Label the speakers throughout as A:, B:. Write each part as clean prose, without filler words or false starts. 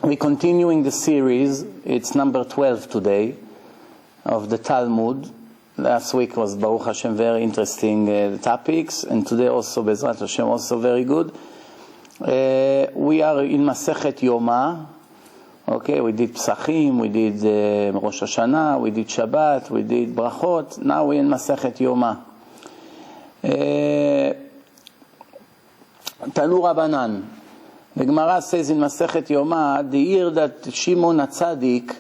A: We're continuing the series. It's number 12 today of the Talmud. Last week was, Baruch Hashem, very interesting topics, and today also, Bezrat Hashem, also very good. We are in Masechet Yoma. Okay, we did Psachim, we did Rosh Hashanah, we did Shabbat, we did Brachot. Now we're in Masechet Yoma. Tanu Rabbanan. The Gemara says in Masechet Yoma, the year that Shimon HaTzadik,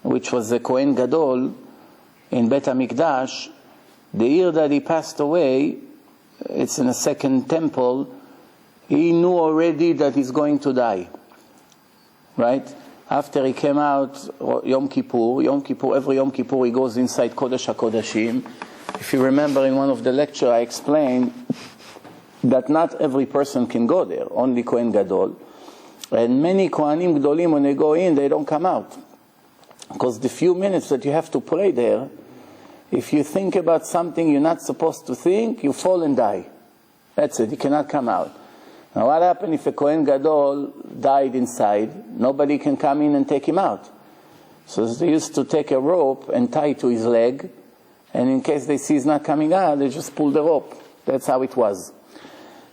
A: which was the Kohen Gadol in Bet HaMikdash, the year that he passed away, it's in the second temple, he knew already that he's going to die. Right? After he came out, every Yom Kippur, he goes inside Kodesh HaKodashim. If you remember in one of the lectures I explained that not every person can go there, only Kohen Gadol. And many Kohanim Gdolim, when they go in, they don't come out. Because the few minutes that you have to pray there, if you think about something you're not supposed to think, you fall and die. That's it, you cannot come out. Now what happened if a Kohen Gadol died inside? Nobody can come in and take him out. So they used to take a rope and tie it to his leg, and in case they see he's not coming out, they just pull the rope. That's how it was.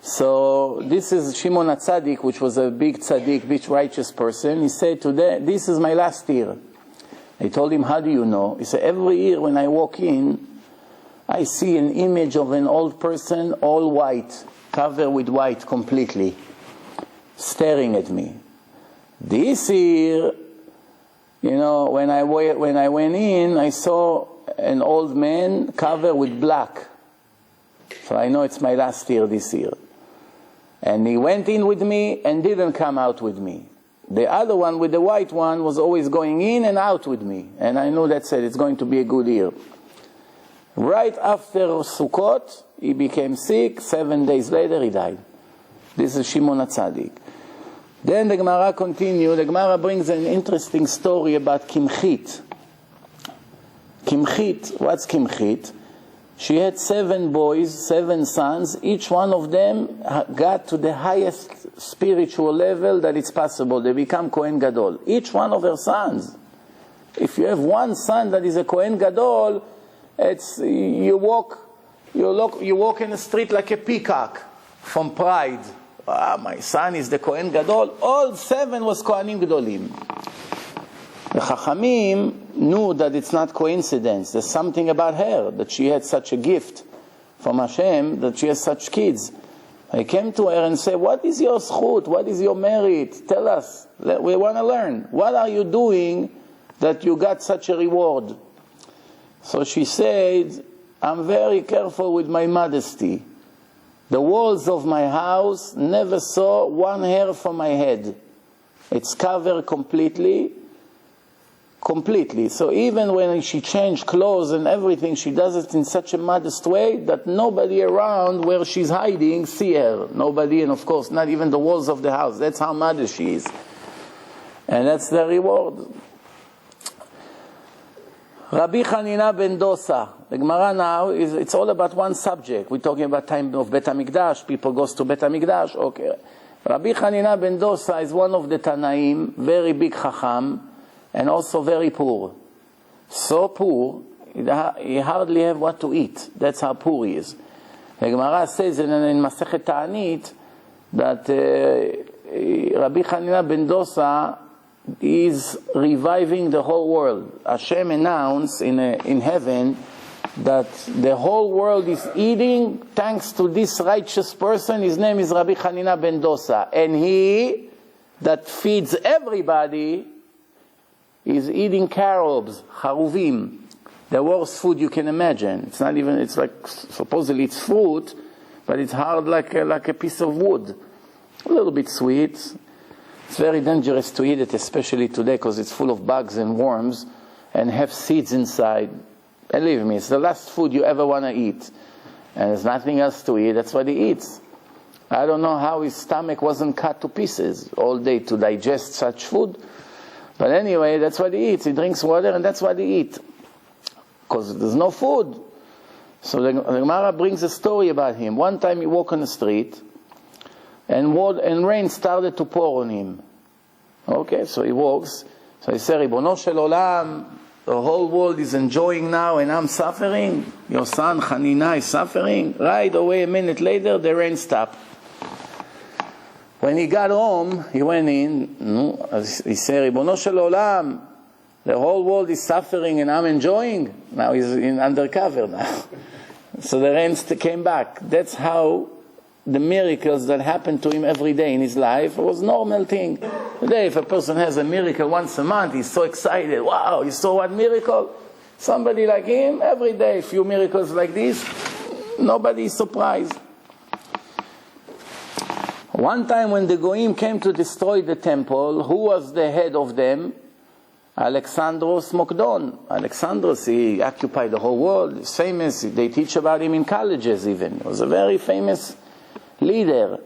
A: So this is Shimon HaTzadik, which was a big tzaddik, big righteous person. He said, today, this is my last year. I told him, how do you know? He said, every year when I walk in, I see an image of an old person, all white, covered with white completely, staring at me. This year, when I went in, I saw an old man covered with black. So I know it's my last year this year. And he went in with me and didn't come out with me. The other one with the white one was always going in and out with me. And I knew that said it's going to be a good year. Right after Sukkot, he became sick. 7 days later, he died. This is Shimon HaTzadik. Then the Gemara continues. The Gemara brings an interesting story about Kimchit. Kimchit, what's Kimchit? She had 7 boys, 7 sons. Each one of them got to the highest spiritual level that it's possible. They become Kohen Gadol. Each one of her sons. If you have one son that is a Kohen Gadol, you walk in the street like a peacock from pride. My son is the Kohen Gadol. All 7 was Kohanim Gadolim. The Chachamim knew that it's not coincidence. There's something about her, that she had such a gift from Hashem, that she has such kids. I came to her and said, what is your zchut? What is your merit? Tell us. We want to learn. What are you doing that you got such a reward? So she said, I'm very careful with my modesty. The walls of my house never saw one hair from my head. It's covered completely. So even when she changed clothes and everything, she does it in such a modest way that nobody around where she's hiding see her. Nobody, and of course not even the walls of the house. That's how modest she is. And that's the reward. Rabbi Hanina ben Dosa. The Gemara now, it's all about one subject. We're talking about time of Bet HaMikdash. People goes to Bet HaMikdash. Okay. Rabbi Hanina ben Dosa is one of the Tanaim, very big Chacham, and also very poor. So poor, he hardly have what to eat. That's how poor he is. The Gemara says in Masechet Ta'anit that Rabbi Hanina ben Dosa is reviving the whole world. Hashem announced in heaven that the whole world is eating thanks to this righteous person. His name is Rabbi Hanina ben Dosa. And he that feeds everybody is eating carobs, charuvim, the worst food you can imagine. It's not even, it's like, supposedly it's fruit, but it's hard like a piece of wood. A little bit sweet. It's very dangerous to eat it, especially today, because it's full of bugs and worms, and have seeds inside. Believe me, it's the last food you ever want to eat. And there's nothing else to eat, that's what he eats. I don't know how his stomach wasn't cut to pieces all day to digest such food. But anyway, that's what he eats. He drinks water and that's what he eats. Because there's no food. So the Gemara brings a story about him. One time he walked on the street and rain started to pour on him. Okay, so he walks. So he said, Ribono shel olam, the whole world is enjoying now and I'm suffering. Your son Hanina is suffering. Right away, a minute later, the rain stopped. When he got home, he went in. He said, Ribono shel olam, the whole world is suffering and I'm enjoying. Now he's undercover now. So the rain came back. That's how the miracles that happened to him every day in his life was a normal thing. Today, if a person has a miracle once a month, he's so excited. Wow, you saw what miracle? Somebody like him, every day, a few miracles like this, nobody is surprised. One time when the Goyim came to destroy the temple, who was the head of them? Alexandros Mokdon. Alexandros, he occupied the whole world. He's famous. They teach about him in colleges even. He was a very famous leader.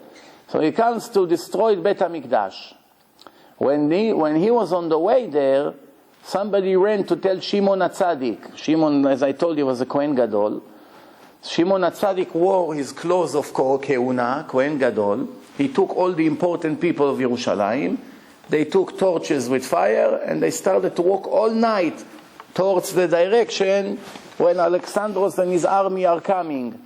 A: So he comes to destroy Bet HaMikdash. When he was on the way there, somebody ran to tell Shimon HaTzadik. Shimon, as I told you, was a Kohen Gadol. Shimon HaTzadik wore his clothes of Kehuna, Kohen Gadol. He took all the important people of Yerushalayim. They took torches with fire and they started to walk all night towards the direction when Alexandros and his army are coming.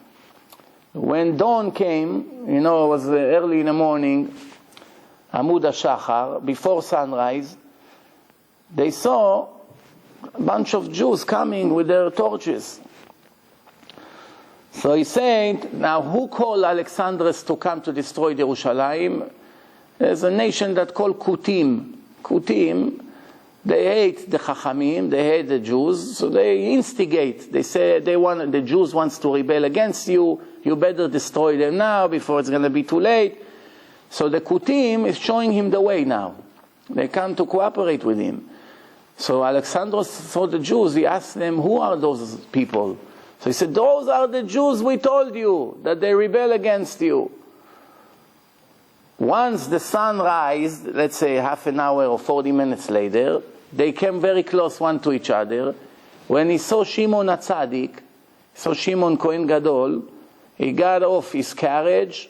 A: When dawn came, it was early in the morning, Amud HaShachar, before sunrise, they saw a bunch of Jews coming with their torches. So he said, now who called Alexandros to come to destroy Yerushalayim? There's a nation that called Kutim. Kutim, they hate the Chachamim, they hate the Jews, so they instigate. They say the Jews wants to rebel against you, you better destroy them now before it's going to be too late. So the Kutim is showing him the way now. They come to cooperate with him. So Alexandros saw the Jews, he asked them, who are those people? So he said, those are the Jews we told you, that they rebel against you. Once the sun rised, let's say half an hour or 40 minutes later, they came very close one to each other. When he saw Shimon HaTzadik, saw Shimon Kohen Gadol, he got off his carriage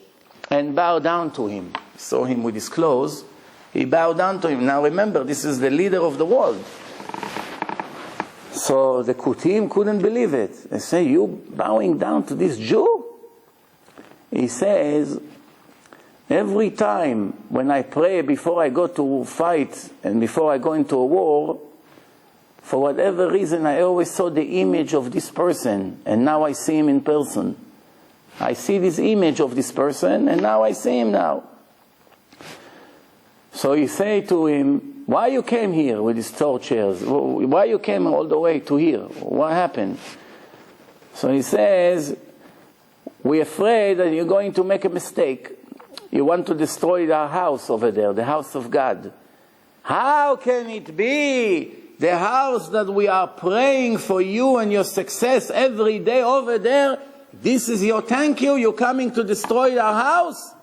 A: and bowed down to him. He saw him with his clothes. He bowed down to him. Now remember, this is the leader of the world. So the Kutim couldn't believe it. They say, you bowing down to this Jew? He says, every time when I pray before I go to fight and before I go into a war, for whatever reason I always saw the image of this person and now I see him in person. I see this image of this person and now I see him now. So you say to him, why you came here with these torches? Why you came all the way to here? What happened? So he says, we're afraid that you're going to make a mistake. You want to destroy our house over there, the house of God. How can it be the house that we are praying for you and your success every day over there? This is your thank you? You're coming to destroy our house?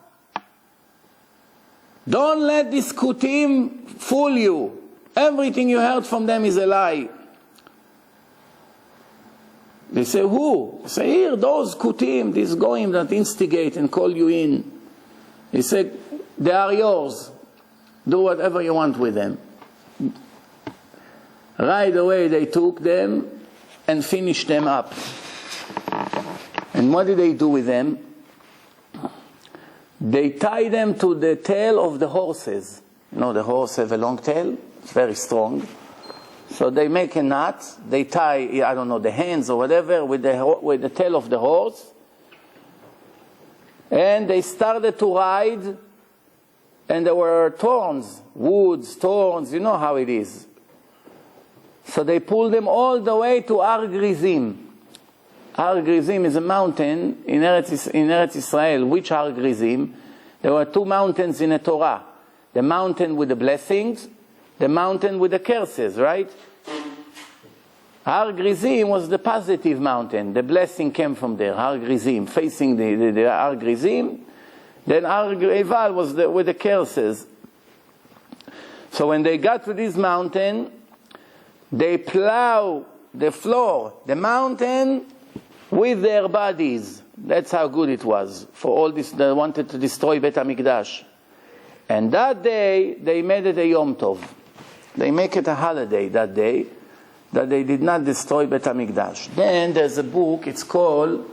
A: Don't let this Kutim fool you. Everything you heard from them is a lie. They say, who? They say, here, those Kutim, these Goyim that instigate and call you in. He said, they are yours. Do whatever you want with them. Right away they took them and finished them up. And what did they do with them? They tied them to the tail of the horses. The horse have a long tail. It's very strong. So they make a knot. They tie, the hands or whatever with the tail of the horse. And they started to ride, and there were thorns, woods, thorns, you know how it is. So they pulled them all the way to Har Grizim. Har Grizim is a mountain in Eretz Israel. Which Har Grizim? There were two mountains in the Torah. The mountain with the blessings, the mountain with the curses, right? Har Grizim was the positive mountain. The blessing came from there. Har Grizim, facing the Har Grizim. Then Har Eval was with the curses. So when they got to this mountain, they plow the floor, the mountain, with their bodies. That's how good it was for all this. They wanted to destroy Bet HaMikdash. And that day, they made it a Yom Tov. They make it a holiday that day, that they did not destroy Bet HaMikdash. Then there's a book, it's called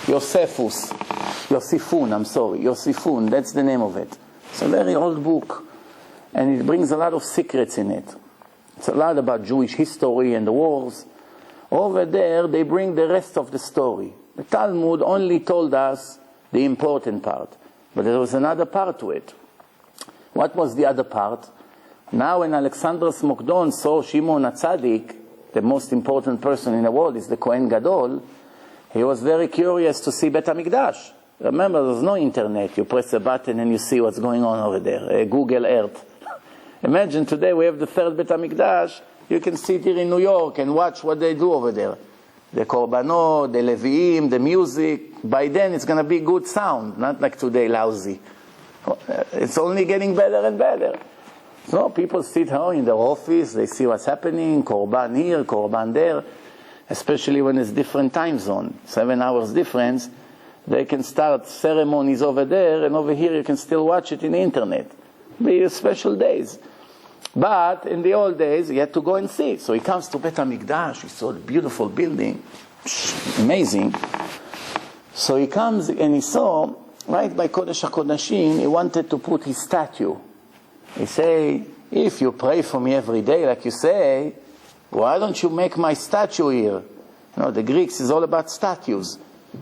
A: Yosifun, that's the name of it. It's a very old book, and it brings a lot of secrets in it. It's a lot about Jewish history and the wars. Over there, they bring the rest of the story. The Talmud only told us the important part, but there was another part to it. What was the other part? Now when Alexander Smokdon saw Shimon HaTzadik, the most important person in the world is the Kohen Gadol, he was very curious to see Bet HaMikdash. Remember, there's no internet. You press a button and you see what's going on over there. Google Earth. Imagine today we have the third Bet HaMikdash. You can sit here in New York and watch what they do over there. The Korbanot, the Leviim, the music. By then it's going to be good sound, not like today, lousy. It's only getting better and better. So people sit home in their office, they see what's happening, Korban here, Korban there, especially when it's different time zone, 7 hours difference. They can start ceremonies over there, and over here you can still watch it in the internet. Be special days. But in the old days, you had to go and see. So he comes to Bet HaMikdash, he saw the beautiful building, amazing. So he comes and he saw, right by Kodesh HaKodashim, he wanted to put his statue. He say, if you pray for me every day, like you say, why don't you make my statue here? You know, the Greeks is all about statues.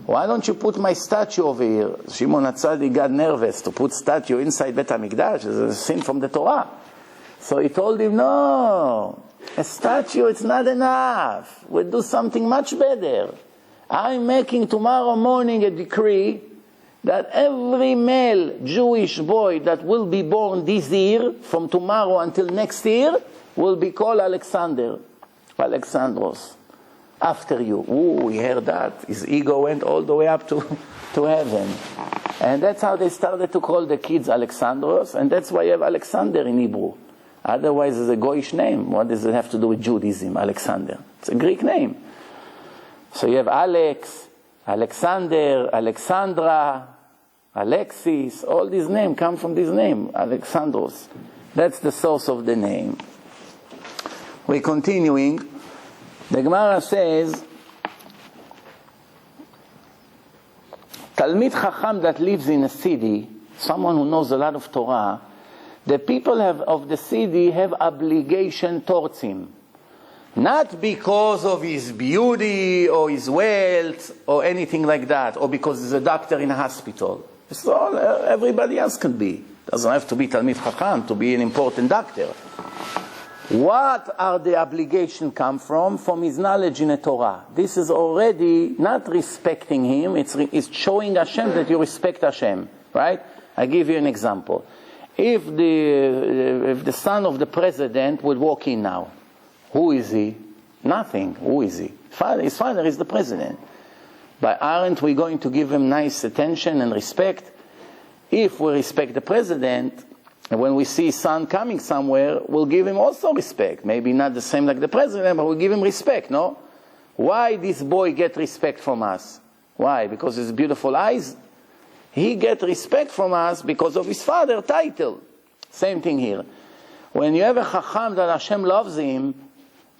A: Why don't you put my statue over here? Shimon HaTzadik got nervous to put statue inside Bet HaMikdash. It's a sin from the Torah. So he told him, no, a statue, it's not enough. We'll do something much better. I'm making tomorrow morning a decree that every male Jewish boy that will be born this year, from tomorrow until next year, will be called Alexandros, after you. Ooh, he heard that. His ego went all the way up to heaven. And that's how they started to call the kids Alexandros, and that's why you have Alexander in Hebrew. Otherwise, it's a Goyish name. What does it have to do with Judaism, Alexander? It's a Greek name. So you have Alex, Alexander, Alexandra, Alexis, all these names come from this name, Alexandros. That's the source of the name. We're continuing. The Gemara says, Talmid Chacham that lives in a city, someone who knows a lot of Torah, the people of the city have obligation towards him. Not because of his beauty or his wealth or anything like that, or because he's a doctor in a hospital. It's all everybody else can be. Doesn't have to be Talmid Chacham to be an important doctor. What are the obligations come from? From his knowledge in the Torah. This is already not respecting him, it's showing Hashem that you respect Hashem. Right? I give you an example. If the son of the president would walk in now, who is he? Nothing. Who is he? His father is the president. But aren't we going to give him nice attention and respect? If we respect the president, and when we see his son coming somewhere, we'll give him also respect. Maybe not the same like the president, but we'll give him respect, no? Why this boy get respect from us? Why? Because his beautiful eyes? He get respect from us because of his father title. Same thing here. When you have a Chacham that Hashem loves him,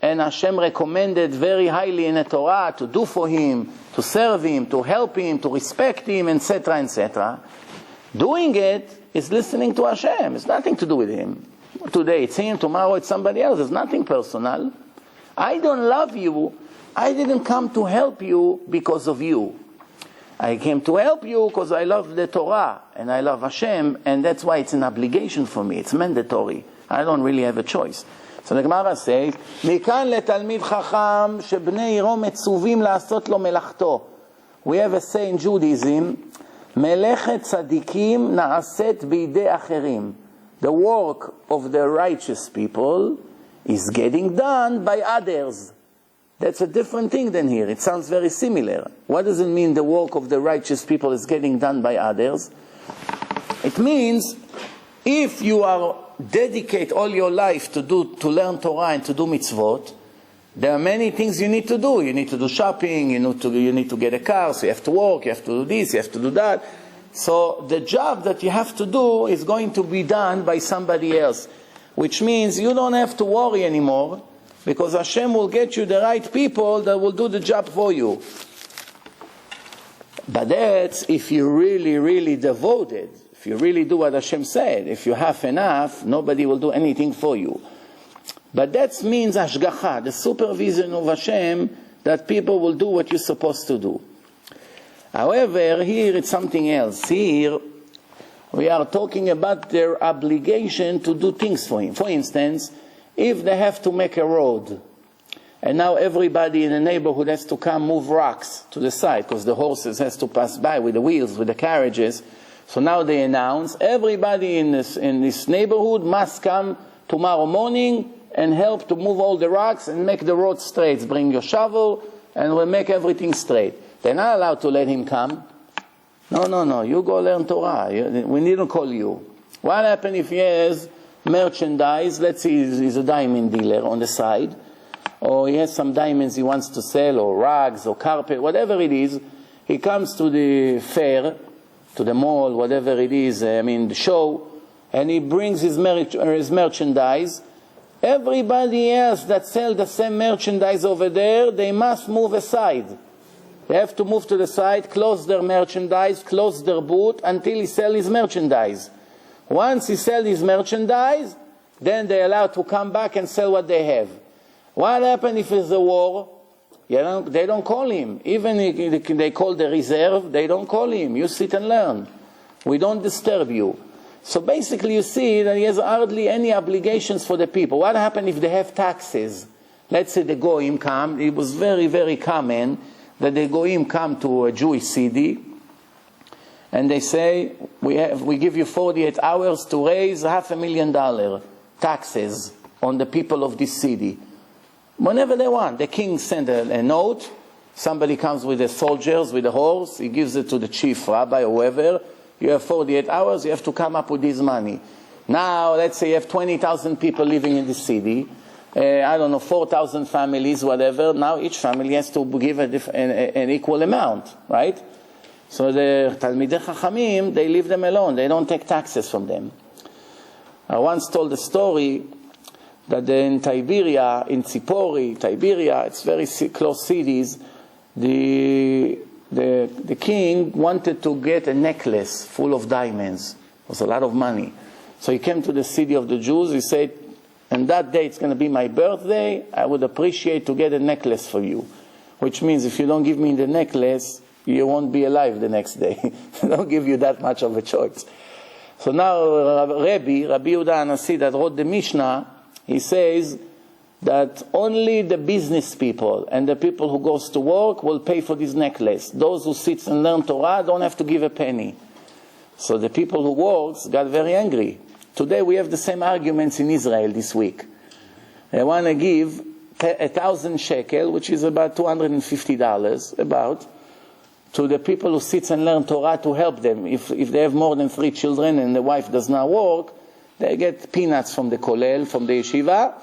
A: and Hashem recommended very highly in the Torah to do for him, to serve him, to help him, to respect him, etc., etc., doing it is listening to Hashem. It's nothing to do with him. Today it's him, tomorrow it's somebody else. It's nothing personal. I don't love you. I didn't come to help you because of you. I came to help you because I love the Torah and I love Hashem, and that's why it's an obligation for me. It's mandatory. I don't really have a choice. So the Gemara says, מכאן לתלמיד חכם שבני עירו מצווים לעשות לו מלאכתו. We have a say in Judaism, מלאכת צדיקים נעשית בידי אחרים. The work of the righteous people is getting done by others. That's a different thing than here. It sounds very similar. What does it mean the work of the righteous people is getting done by others? It means if you are dedicate all your life to learn Torah and to do mitzvot, there are many things you need to do. You need to do shopping, you need to get a car, so you have to work, you have to do this, you have to do that. So the job that you have to do is going to be done by somebody else, which means you don't have to worry anymore, because Hashem will get you the right people that will do the job for you. But that's if you're really, really devoted. If you really do what Hashem said. If you have enough, nobody will do anything for you. But that means Hashgacha, the supervision of Hashem, that people will do what you're supposed to do. However, here it's something else. Here, we are talking about their obligation to do things for him. For instance, if they have to make a road, and now everybody in the neighborhood has to come move rocks to the side, because the horses has to pass by with the wheels, with the carriages. So now they announce, everybody in this neighborhood must come tomorrow morning and help to move all the rocks and make the road straight. Bring your shovel, and we'll make everything straight. They're not allowed to let him come. No, you go learn Torah. We didn't call you. What happens if he has merchandise? Let's say he's a diamond dealer on the side, or he has some diamonds he wants to sell, or rugs, or carpet, whatever it is. He comes to the fair, to the mall, whatever it is, the show, and he brings his merchandise. Everybody else that sells the same merchandise over there, they must move aside. They have to move to the side, close their merchandise, close their booth until he sells his merchandise. Once he sells his merchandise, then they're allowed to come back and sell what they have. What happens if there's a war? They don't call him. Even if they call the reserve, they don't call him. You sit and learn. We don't disturb you. So basically you see that he has hardly any obligations for the people. What happens if they have taxes? Let's say the Goyim come. It was very, very common that the Goyim come to a Jewish city and they say, we give you 48 hours to raise $500,000 taxes on the people of this city. Whenever they want. The king sends a note. Somebody comes with the soldiers, with a horse. He gives it to the chief rabbi or whoever. You have 48 hours. You have to come up with this money. Now, let's say you have 20,000 people living in the city. 4,000 families, whatever. Now each family has to give an equal amount, right? So the Talmidei Chachamim, they leave them alone. They don't take taxes from them. I once told a story that in Tiberia, in Tiberia, it's very close cities, the king wanted to get a necklace full of diamonds. It was a lot of money. So he came to the city of the Jews. He said, and that day it's going to be my birthday, I would appreciate to get a necklace for you. Which means if you don't give me the necklace, you won't be alive the next day. They don't give you that much of a choice. So now Rabbi Yehuda Anasi that wrote the Mishnah, he says that only the business people and the people who goes to work will pay for this necklace. Those who sit and learn Torah don't have to give a penny. So the people who works got very angry. Today we have the same arguments in Israel this week. They want to give 1,000 shekel, which is about $250, to the people who sit and learn Torah to help them. If they have more than 3 children and the wife does not work, they get peanuts from the kollel, from the yeshiva.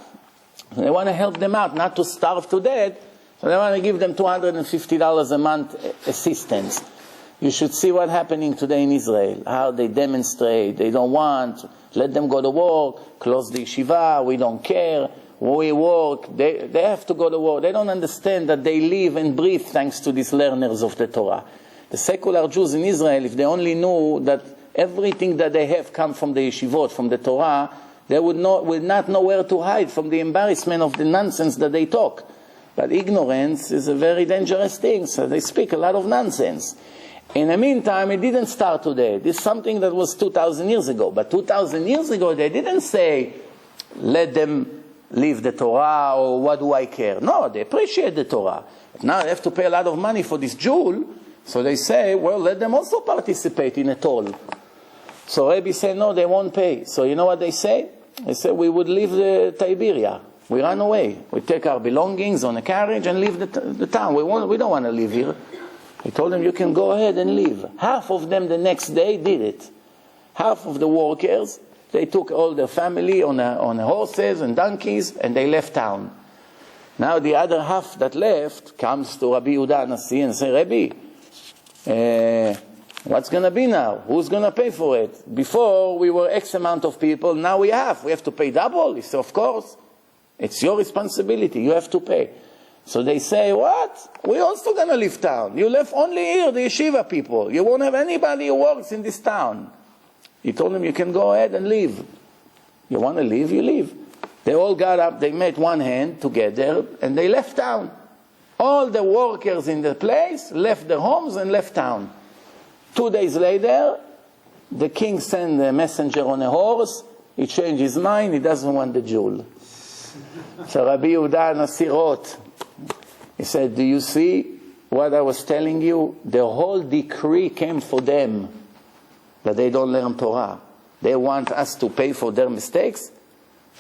A: They want to help them out, not to starve to death. So they want to give them $250 a month assistance. You should see what's happening today in Israel, how they demonstrate. They don't want, let them go to work, close the yeshiva, we don't care, we work. They have to go to work. They don't understand that they live and breathe thanks to these learners of the Torah. The secular Jews in Israel, if they only knew that everything that they have come from the yeshivot, from the Torah, they would not know where to hide from the embarrassment of the nonsense that they talk. But ignorance is a very dangerous thing, so they speak a lot of nonsense. In the meantime, it didn't start today. This is something that was 2,000 years ago. But 2,000 years ago, they didn't say, let them leave the Torah, or what do I care? No, they appreciate the Torah. But now they have to pay a lot of money for this jewel, so they say, well, let them also participate in a toll. So Rabbi said, no, they won't pay. So you know what they say? They say, we would leave the Tiberia. We run away. We take our belongings on a carriage and leave the town. We don't want to live here. He told them, you can go ahead and leave. Half of them the next day did it. Half of the workers, they took all their family on horses and donkeys, and they left town. Now the other half that left comes to Rabbi Yehuda Anasi and say, Rabbi, What's going to be now? Who's going to pay for it? Before, we were X amount of people. Now we have to pay double? He said, of course. It's your responsibility. You have to pay. So they say, what? We're also going to leave town. You left only here, the yeshiva people. You won't have anybody who works in this town. He told them, you can go ahead and leave. You want to leave, you leave. They all got up, they made one hand together, and they left town. All the workers in the place left their homes and left town. 2 days later, the king sent a messenger on a horse. He changed his mind. He doesn't want the jewel. So Rabbi Yehuda Nasi wrote, he said, do you see what I was telling you? The whole decree came for them, that they don't learn Torah. They want us to pay for their mistakes.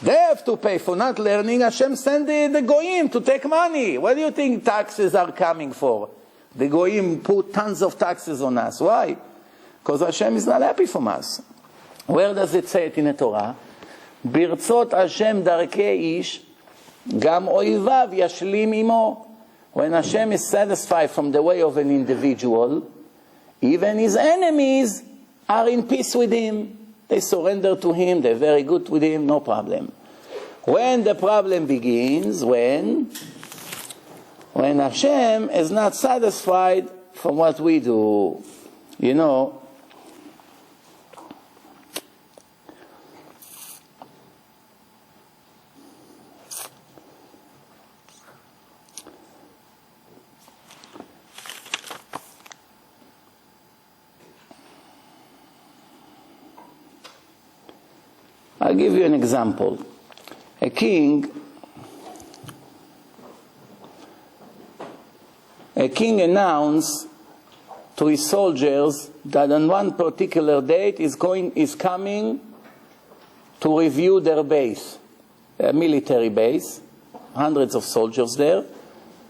A: They have to pay for not learning. Hashem sent the Goyim to take money. What do you think taxes are coming for? The Goyim put tons of taxes on us. Why? Because Hashem is not happy from us. Where does it say it in the Torah? Birtzot Hashem darkei ish, gam oivav yashlim imo. When Hashem is satisfied from the way of an individual, even his enemies are in peace with him. They surrender to him, they're very good with him, no problem. When the problem begins, when Hashem is not satisfied from what we do, you know, I'll give you an example. A king announced to his soldiers that on one particular date is coming to review their base, a military base, hundreds of soldiers there.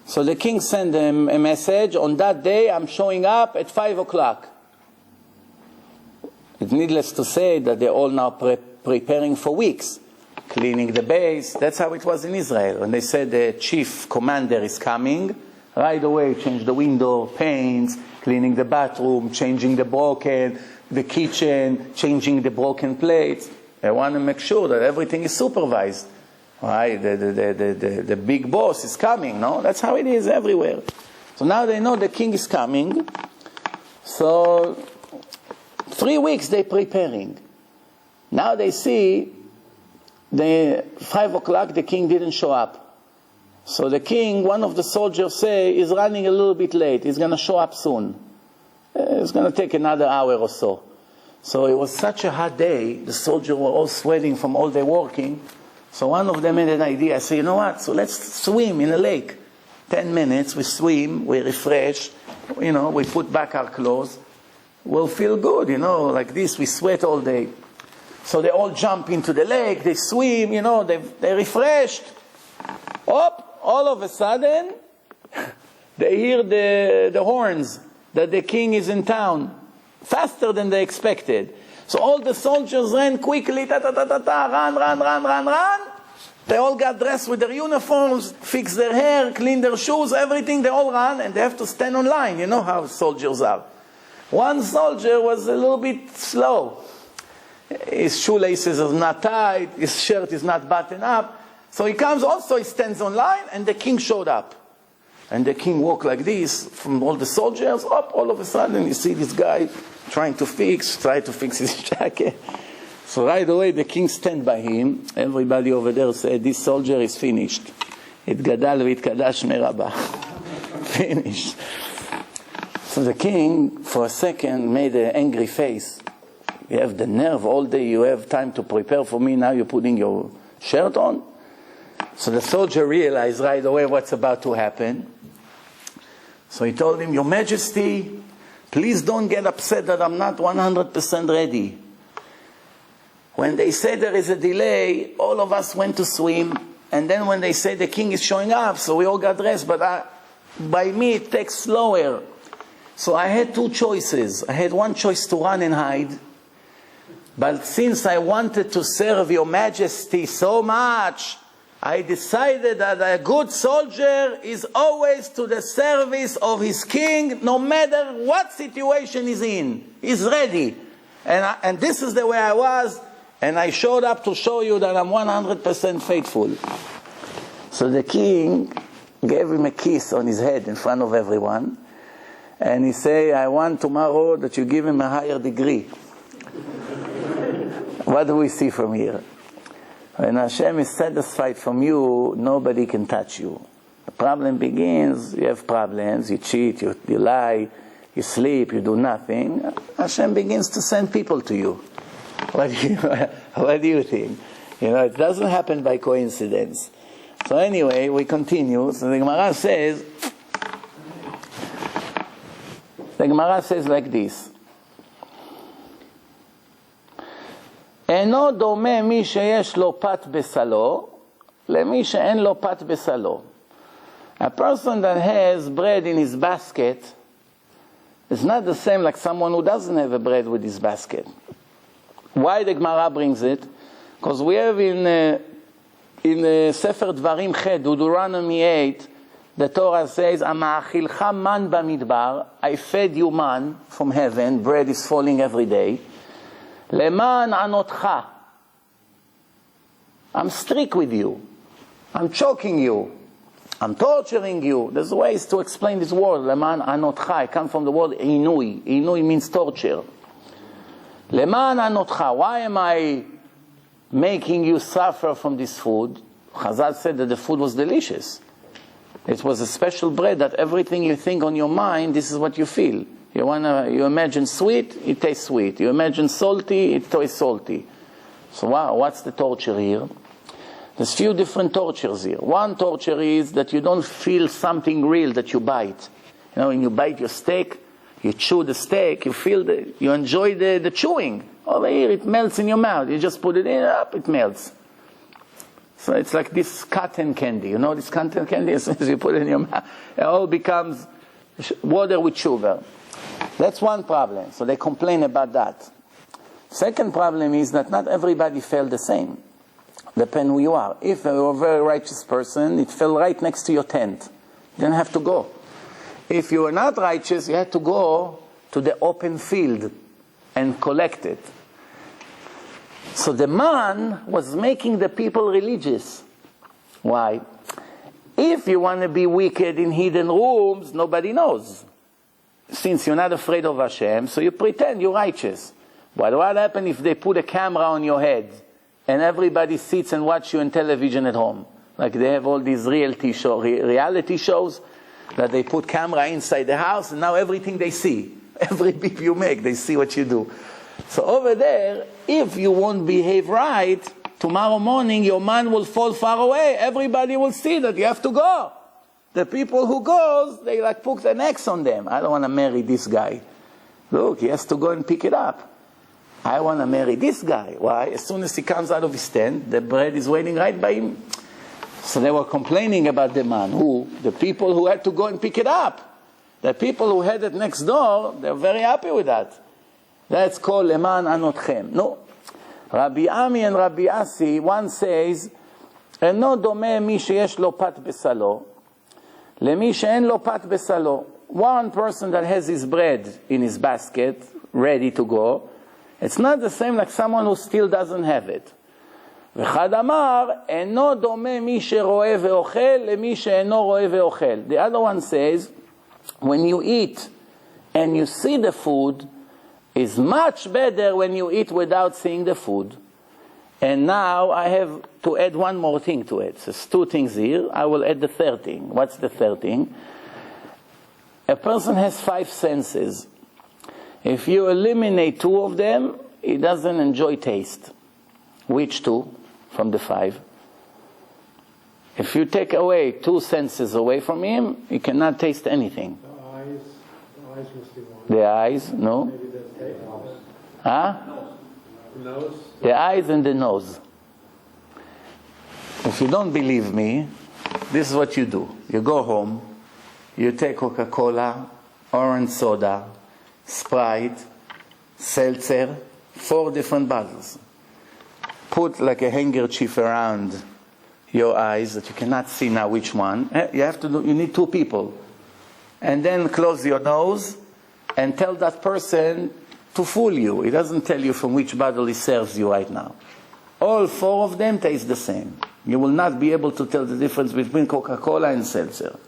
A: So the king sent them a message, on that day I'm showing up at 5 o'clock. It's needless to say that they're all now preparing for weeks, cleaning the base. That's how it was in Israel. When they said the chief commander is coming, right away change the window, paints, cleaning the bathroom, changing the kitchen, changing the broken plates. They want to make sure that everything is supervised. Right? The big boss is coming, no? That's how it is everywhere. So now they know the king is coming. So 3 weeks they're preparing. Now they see, 5 o'clock, the king didn't show up. So the king, one of the soldiers say, is running a little bit late. He's going to show up soon. It's going to take another hour or so. So it was such a hot day. The soldiers were all sweating from all day working. So one of them had an idea. I said, you know what? So let's swim in a lake. 10 minutes, we swim, we refresh, we put back our clothes. We'll feel good, like this. We sweat all day. So they all jump into the lake, they swim, they're refreshed. All of a sudden, they hear the horns that the king is in town, faster than they expected. So all the soldiers ran quickly, run. They all got dressed with their uniforms, fixed their hair, cleaned their shoes, everything. They all ran, and they have to stand on line. You know how soldiers are. One soldier was a little bit slow. His shoelaces are not tied, his shirt is not buttoned up. So he comes also, he stands on line, and the king showed up. And the king walked like this from all the soldiers. All of a sudden you see this guy try to fix his jacket. So right away the king stand by him. Everybody over there said, this soldier is finished. It gadal v'itkadash merabah. Finished. So the king, for a second, made an angry face. You have the nerve all day, you have time to prepare for me, now you're putting your shirt on? So the soldier realized right away what's about to happen. So he told him, Your Majesty, please don't get upset that I'm not 100% ready. When they said there is a delay, all of us went to swim, and then when they said the king is showing up, so we all got dressed, but by me it takes slower. So I had 2 choices. I had one choice to run and hide, but since I wanted to serve Your Majesty so much, I decided that a good soldier is always to the service of his king, no matter what situation he's in. He's ready. And this is the way I was, and I showed up to show you that I'm 100% faithful. So the king gave him a kiss on his head in front of everyone, and he said, I want tomorrow that you give him a higher degree. What do we see from here? When Hashem is satisfied from you, nobody can touch you. The problem begins, you have problems, you cheat, you lie, you sleep, you do nothing. Hashem begins to send people to you. What do you think? You know, it doesn't happen by coincidence. So anyway, we continue. So the Gemara says like this. אינו דומה מי שיש לו פת בסלו למי שאין לו פת בסלו. A person that has bread in his basket is not the same like someone who doesn't have a bread with his basket. Why the Gemara brings it? Because we have in Sefer Dvarim Ched, Deuteronomy 8, the Torah says, "Ama'achilcha man bamidbar," I fed you man from heaven, bread is falling every day. Leman anotcha. I'm strict with you. I'm choking you. I'm torturing you. There's ways to explain this word. Leman anotcha. It comes from the word inui. Inui means torture. Leman anotcha. Why am I making you suffer from this food? Chazal said that the food was delicious. It was a special bread that everything you think on your mind, this is what you feel. You imagine sweet, it tastes sweet. You imagine salty, it tastes salty. So wow, what's the torture here? There's few different tortures here. One torture is that you don't feel something real that you bite. You know, when you bite your steak, you chew the steak, you enjoy the chewing. Over here, it melts in your mouth. You just put it in, up, it melts. So it's like this cotton candy. You know this cotton candy? As soon as you put it in your mouth, it all becomes water with sugar. That's one problem. So they complain about that. Second problem is that not everybody felt the same. Depends who you are. If you're a very righteous person, it fell right next to your tent. You didn't have to go. If you were not righteous, you had to go to the open field and collect it. So the man was making the people religious. Why? If you want to be wicked in hidden rooms, nobody knows. Since you're not afraid of Hashem, so you pretend you're righteous. But what happens if they put a camera on your head and everybody sits and watch you on television at home? Like they have all these reality shows that they put camera inside the house, and now everything they see, every beep you make, they see what you do. So over there, if you won't behave right, tomorrow morning your man will fall far away. Everybody will see that you have to go. The people who goes, they like put an X on them. I don't want to marry this guy. Look, he has to go and pick it up. I want to marry this guy. Why? As soon as he comes out of his tent, the bread is waiting right by him. So they were complaining about the man. Who? The people who had to go and pick it up. The people who had it next door, they're very happy with that. That's called Leman Anotchem. No. Rabbi Ami and Rabbi Yossi, one says, אינו דומה מי שיש לו פת בסלו, למי שאין לו פת בסלו. One person that has his bread in his basket, ready to go, it's not the same like someone who still doesn't have it. ואחד אמר, אינו דומה מי שרואה ואוכל, למי שאינו רואה ואוכל. The other one says, when you eat and you see the food, is much better when you eat without seeing the food. And now I have to add one more thing to it. There's two things here. I will add the third thing. What's the third thing? A person has 5 senses. If you eliminate 2 of them, he doesn't enjoy taste. Which 2 from the 5? If you take away 2 senses away from him, he cannot taste anything.
B: The eyes must be one.
A: The eyes, no?
B: Maybe the nose.
A: Huh?
B: The nose.
A: The eyes and the nose. If you don't believe me, this is what you do. You go home, you take Coca-Cola, orange soda, Sprite, seltzer, 4 different bottles. Put like a handkerchief around your eyes that you cannot see now which one. You need two people. And then close your nose and tell that person to fool you. He doesn't tell you from which bottle he serves you right now. All four of them taste the same. You will not be able to tell the difference between Coca-Cola and seltzer.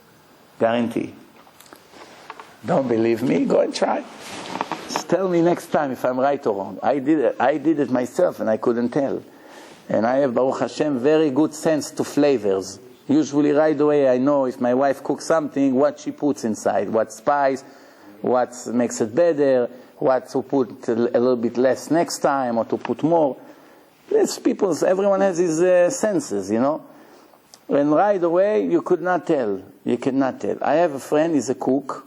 A: Guarantee. Don't believe me? Go and try. Just tell me next time if I'm right or wrong. I did it myself and I couldn't tell. And I have, Baruch Hashem, very good sense to flavors. Usually right away I know if my wife cooks something, what she puts inside, what spice, what makes it better, what to put a little bit less next time or to put more. Everyone has his senses, you know. And right away you could not tell. You cannot tell. I have a friend, he's a cook.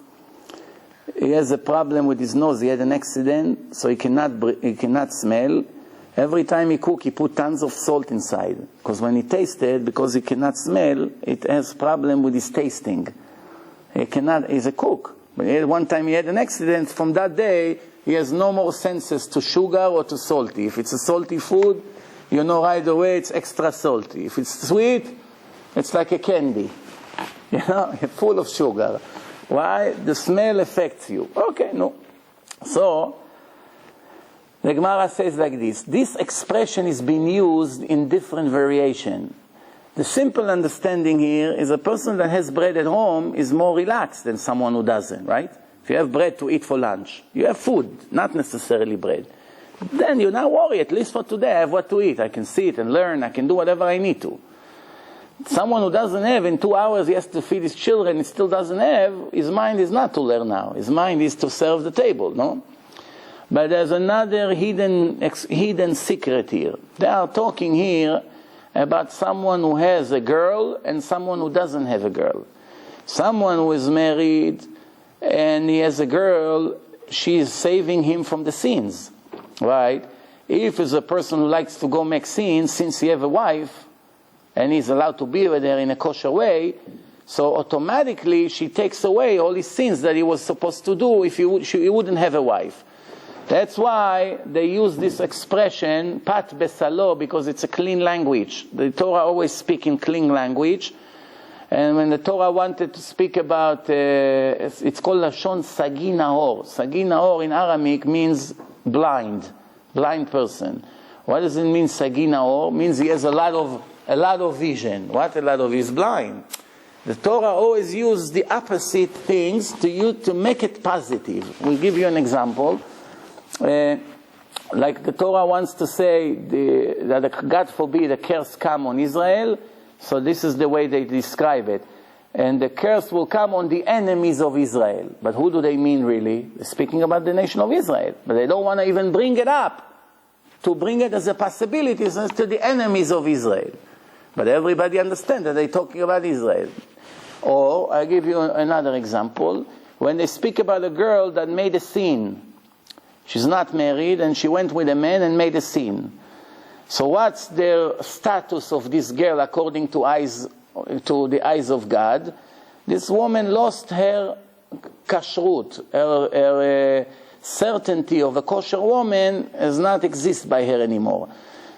A: He has a problem with his nose. He had an accident, so he cannot smell. Every time he cook, he put tons of salt inside. Because when he tasted, because he cannot smell, it has problem with his tasting. He's a cook. But one time he had an accident, from that day, he has no more senses to sugar or to salty. If it's a salty food, you know right away it's extra salty. If it's sweet, it's like a candy. You know, full of sugar. Why? The smell affects you. Okay, no. So, the Gemara says like this. This expression is being used in different variation. The simple understanding here is a person that has bread at home is more relaxed than someone who doesn't, right? If you have bread to eat for lunch, you have food, not necessarily bread. Then you now worry, at least for today I have what to eat. I can sit and learn, I can do whatever I need to. Someone who doesn't have, in 2 hours he has to feed his children, he still doesn't have, his mind is not to learn now. His mind is to serve the table, no? But there's another hidden secret here. They are talking here about someone who has a girl and someone who doesn't have a girl. Someone who is married and he has a girl, she is saving him from the sins, right? If it's a person who likes to go make sins, since he have a wife, and he's allowed to be with her in a kosher way, so automatically she takes away all his sins that he was supposed to do if he wouldn't have a wife. That's why they use this expression, pat besalo, because it's a clean language. The Torah always speaks in clean language. And when the Torah wanted to speak about, it's called Lashon Sagi Nahor. Sagi Nahor in Aramaic means blind person. What does it mean, Sagi Nahor? It means he has a lot of vision. What a lot of? He's blind. The Torah always uses the opposite things to make it positive. We'll give you an example. Like the Torah wants to say that God forbid a curse come on Israel, so this is the way they describe it. And the curse will come on the enemies of Israel. But who do they mean really? They're speaking about the nation of Israel. But they don't want to even bring it up, to bring it as a possibility to the enemies of Israel. But everybody understands that they're talking about Israel. Or, I'll give you another example. When they speak about a girl that made a sin, she's not married and she went with a man and made a sin. So what's the status of this girl according to the eyes of God? This woman lost her kashrut, her certainty of a kosher woman does not exist by her anymore.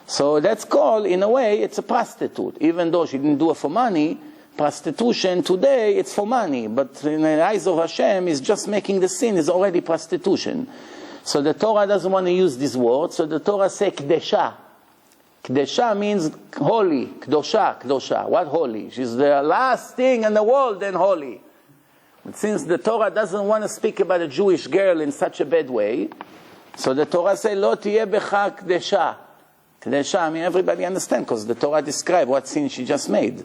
A: So that's called, in a way, it's a prostitute. Even though she didn't do it for money, prostitution today, it's for money. But in the eyes of Hashem, it's just making the sin, is already prostitution. So the Torah doesn't want to use this word, so the Torah says Kdesha. Kdesha means holy, Kdosha. What holy? She's the last thing in the world and holy. But since the Torah doesn't want to speak about a Jewish girl in such a bad way, so the Torah says, Lo tiyeh becha Kdesha. Kdesha, I mean, everybody understands, because the Torah describes what sin she just made.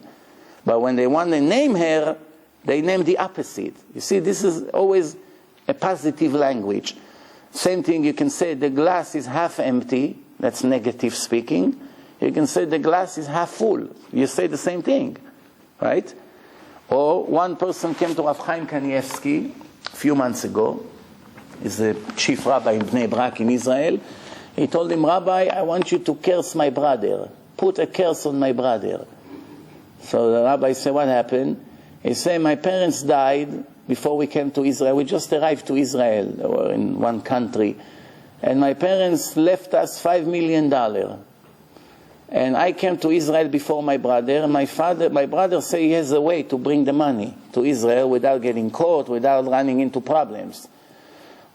A: But when they want to name her, they name the opposite. You see, this is always a positive language. Same thing, you can say the glass is half empty, that's negative speaking. You can say the glass is half full. You say the same thing, right? Or one person came to Rav Chaim Kanievsky a few months ago. He's the chief rabbi in Bnei Brak in Israel. He told him, Rabbi, I want you to curse my brother. Put a curse on my brother. So the rabbi said, what happened? He said, my parents died before we came to Israel. We just arrived to Israel. They were in one country. And my parents left us $5 million. And I came to Israel before my brother, and my brother said he has a way to bring the money to Israel without getting caught, without running into problems.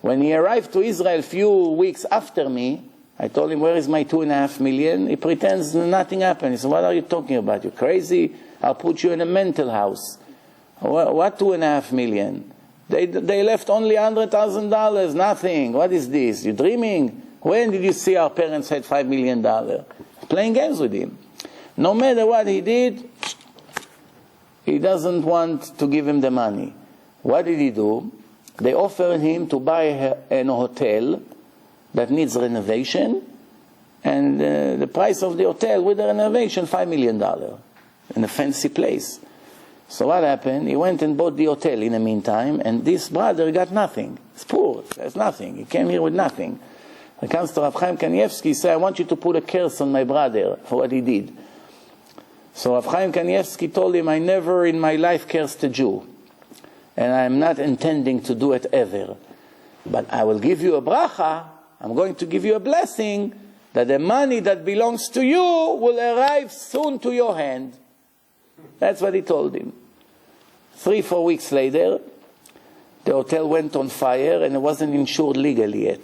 A: When he arrived to Israel a few weeks after me, I told him, where is my 2.5 million? He pretends nothing happened. He said, what are you talking about? You're crazy? I'll put you in a mental house. What 2.5 million? They left only $100,000, nothing. What is this? You're dreaming? When did you see our parents had $5 million? Playing games with him. No matter what he did, he doesn't want to give him the money. What did he do? They offered him to buy a hotel that needs renovation, and the price of the hotel with the renovation, $5 million, in a fancy place. So what happened? He went and bought the hotel in the meantime, and this brother got nothing. He's poor, there's nothing. He came here with nothing. He comes to Rav Chaim Kanievsky, he said, I want you to put a curse on my brother for what he did. So Rav Chaim Kanievsky told him, I never in my life cursed a Jew, and I'm not intending to do it ever. But I will give you a bracha, I'm going to give you a blessing, that the money that belongs to you will arrive soon to your hand. That's what he told him. 3-4 weeks later, the hotel went on fire and it wasn't insured legally yet.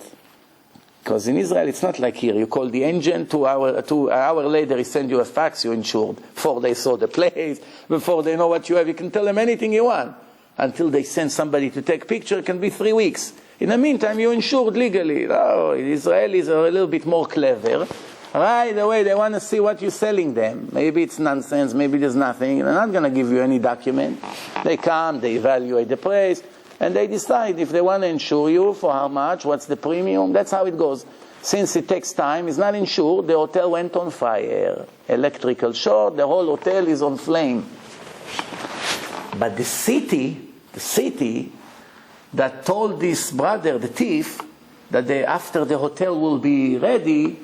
A: Because in Israel, it's not like here. You call the agent, 2 hour later, he sends you a fax, you're insured. Before they saw the place, before they know what you have, you can tell them anything you want. Until they send somebody to take picture, it can be 3 weeks. In the meantime, you're insured legally. Oh, Israelis are a little bit more clever. Right away, they want to see what you're selling them. Maybe it's nonsense, maybe there's nothing. They're not going to give you any document. They come, they evaluate the price, and they decide if they want to insure you, for how much, what's the premium. That's how it goes. Since it takes time, it's not insured, the hotel went on fire. Electrical short, the whole hotel is on flame. But the city that told this brother, the thief, that after the hotel will be ready,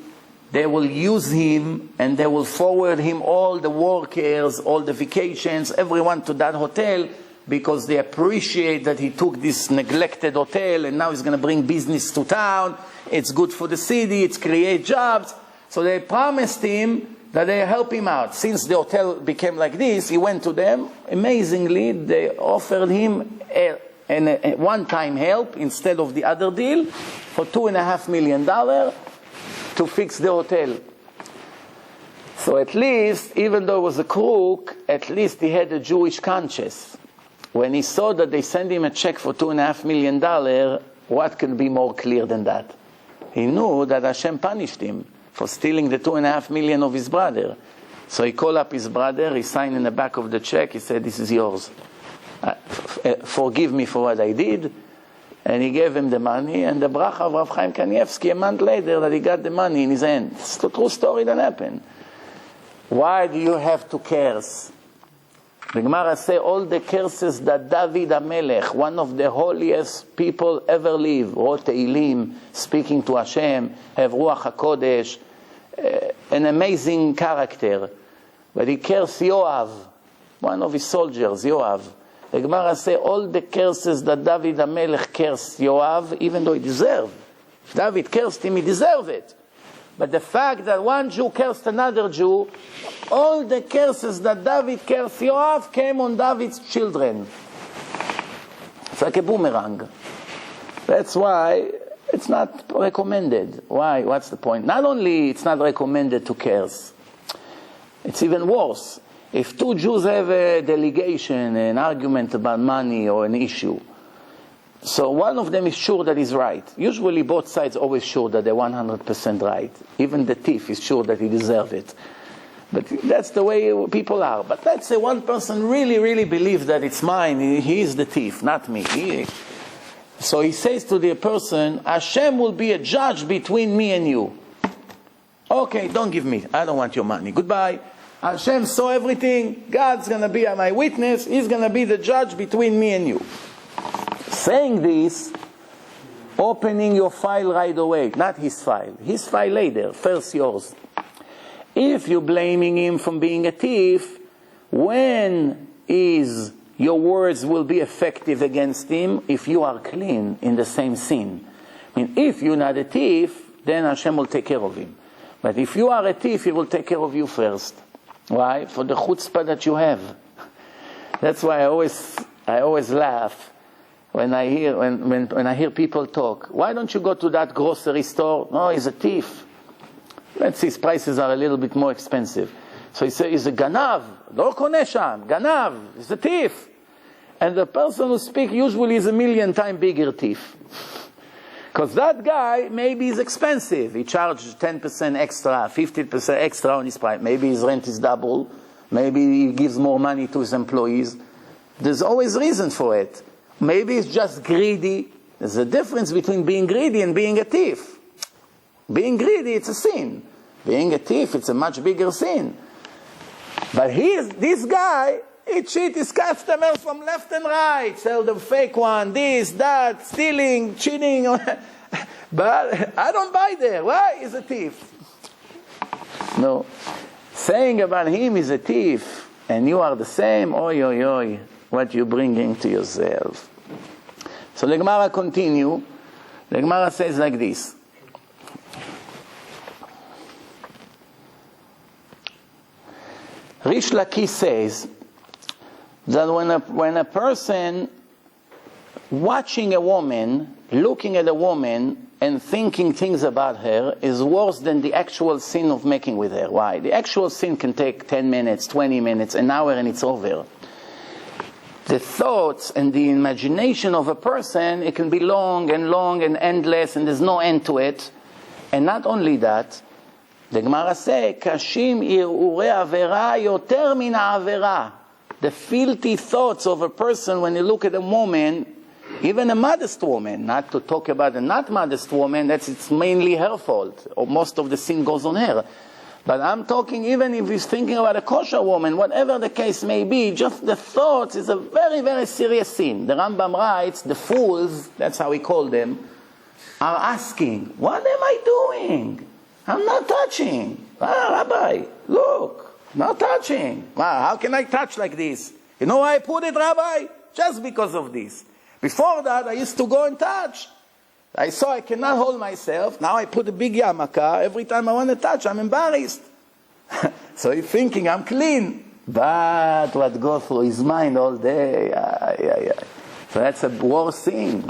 A: they will use him and they will forward him all the workers, all the vacations, everyone to that hotel, because they appreciate that he took this neglected hotel and now he's going to bring business to town. It's good for the city, it's create jobs. So they promised him that they help him out. Since the hotel became like this, he went to them. Amazingly, they offered him a one-time help instead of the other deal for $2.5 million to fix the hotel. So at least, even though he was a crook, at least he had a Jewish conscience. When he saw that they sent him a check for $2.5 million, what can be more clear than that? He knew that Hashem punished him for stealing the $2.5 million of his brother. So he called up his brother, he signed in the back of the check, he said, this is yours. Forgive me for what I did. And he gave him the money, and the bracha of Rav Chaim Kanievsky, a month later, that he got the money in his hand. It's the true story that happened. Why do you have to curse? The Gemara says, all the curses that David HaMelech, one of the holiest people ever lived, wrote Tehillim, speaking to Hashem, have Ruach HaKodesh, an amazing character. But he cursed Yoav, one of his soldiers, Yoav. The Gemara says all the curses that David HaMelech cursed Yoav, even though he deserved. If David cursed him, he deserved it. But the fact that one Jew cursed another Jew, all the curses that David cursed Yoav came on David's children. It's like a boomerang. That's why it's not recommended. Why? What's the point? Not only it's not recommended to curse, it's even worse. If 2 Jews have a delegation, an argument about money or an issue, so one of them is sure that he's right. Usually both sides always sure that they're 100% right. Even the thief is sure that he deserves it. But that's the way people are. But let's say one person really, really believes that it's mine. He is the thief, not me. So he says to the person, Hashem will be a judge between me and you. Okay, don't give me. I don't want your money. Goodbye. Hashem saw everything. God's going to be my witness. He's going to be the judge between me and you. Saying this, opening your file right away. Not his file. His file later. First yours. If you're blaming him from being a thief, when is your words will be effective against him? If you are clean in the same sin. I mean, if you're not a thief, then Hashem will take care of him. But if you are a thief, he will take care of you first. Why? For the chutzpah that you have. That's why I always laugh when I hear people talk. Why don't you go to that grocery store? No, he's a thief. Let's see, his prices are a little bit more expensive. So he says, he's a ganav. Lo koneh sham. Ganav. He's a thief. And the person who speaks usually is 1,000,000 times bigger thief. Because that guy maybe is expensive. He charges 10% extra, 15% extra on his price. Maybe his rent is double. Maybe he gives more money to his employees. There's always reason for it. Maybe he's just greedy. There's a difference between being greedy and being a thief. Being greedy, it's a sin. Being a thief, it's a much bigger sin. But this guy, he cheat his customers from left and right. Sell them fake one, this, that, stealing, cheating. But I don't buy there. Why? He's a thief. No. Saying about him he's a thief, and you are the same, oy, oy, oy, what you bringing to yourself. So the Gemara continue. The Gemara says like this. Rish Lakish says that when a person watching a woman, looking at a woman and thinking things about her is worse than the actual sin of making with her. Why? The actual sin can take 10 minutes, 20 minutes, an hour, and it's over. The thoughts and the imagination of a person, it can be long and endless, and there's no end to it. And not only that, the Gemara says, "Kashim irurei avera yoter min ha'avera." The filthy thoughts of a person when you look at a woman, even a modest woman, not to talk about a not modest woman, it's mainly her fault, or most of the sin goes on her. But I'm talking even if he's thinking about a kosher woman, whatever the case may be, just the thoughts is a very, very serious sin. The Rambam writes, the fools, that's how we call them, are asking, what am I doing? I'm not touching. Rabbi, look, not touching. How can I touch like this? You know why I put it, Rabbi? Just because of this. Before that, I used to go and touch. I saw I cannot hold myself. Now I put a big yarmulke. Every time I want to touch, I'm embarrassed. So he's thinking I'm clean. But what goes through his mind all day? So that's a worse thing.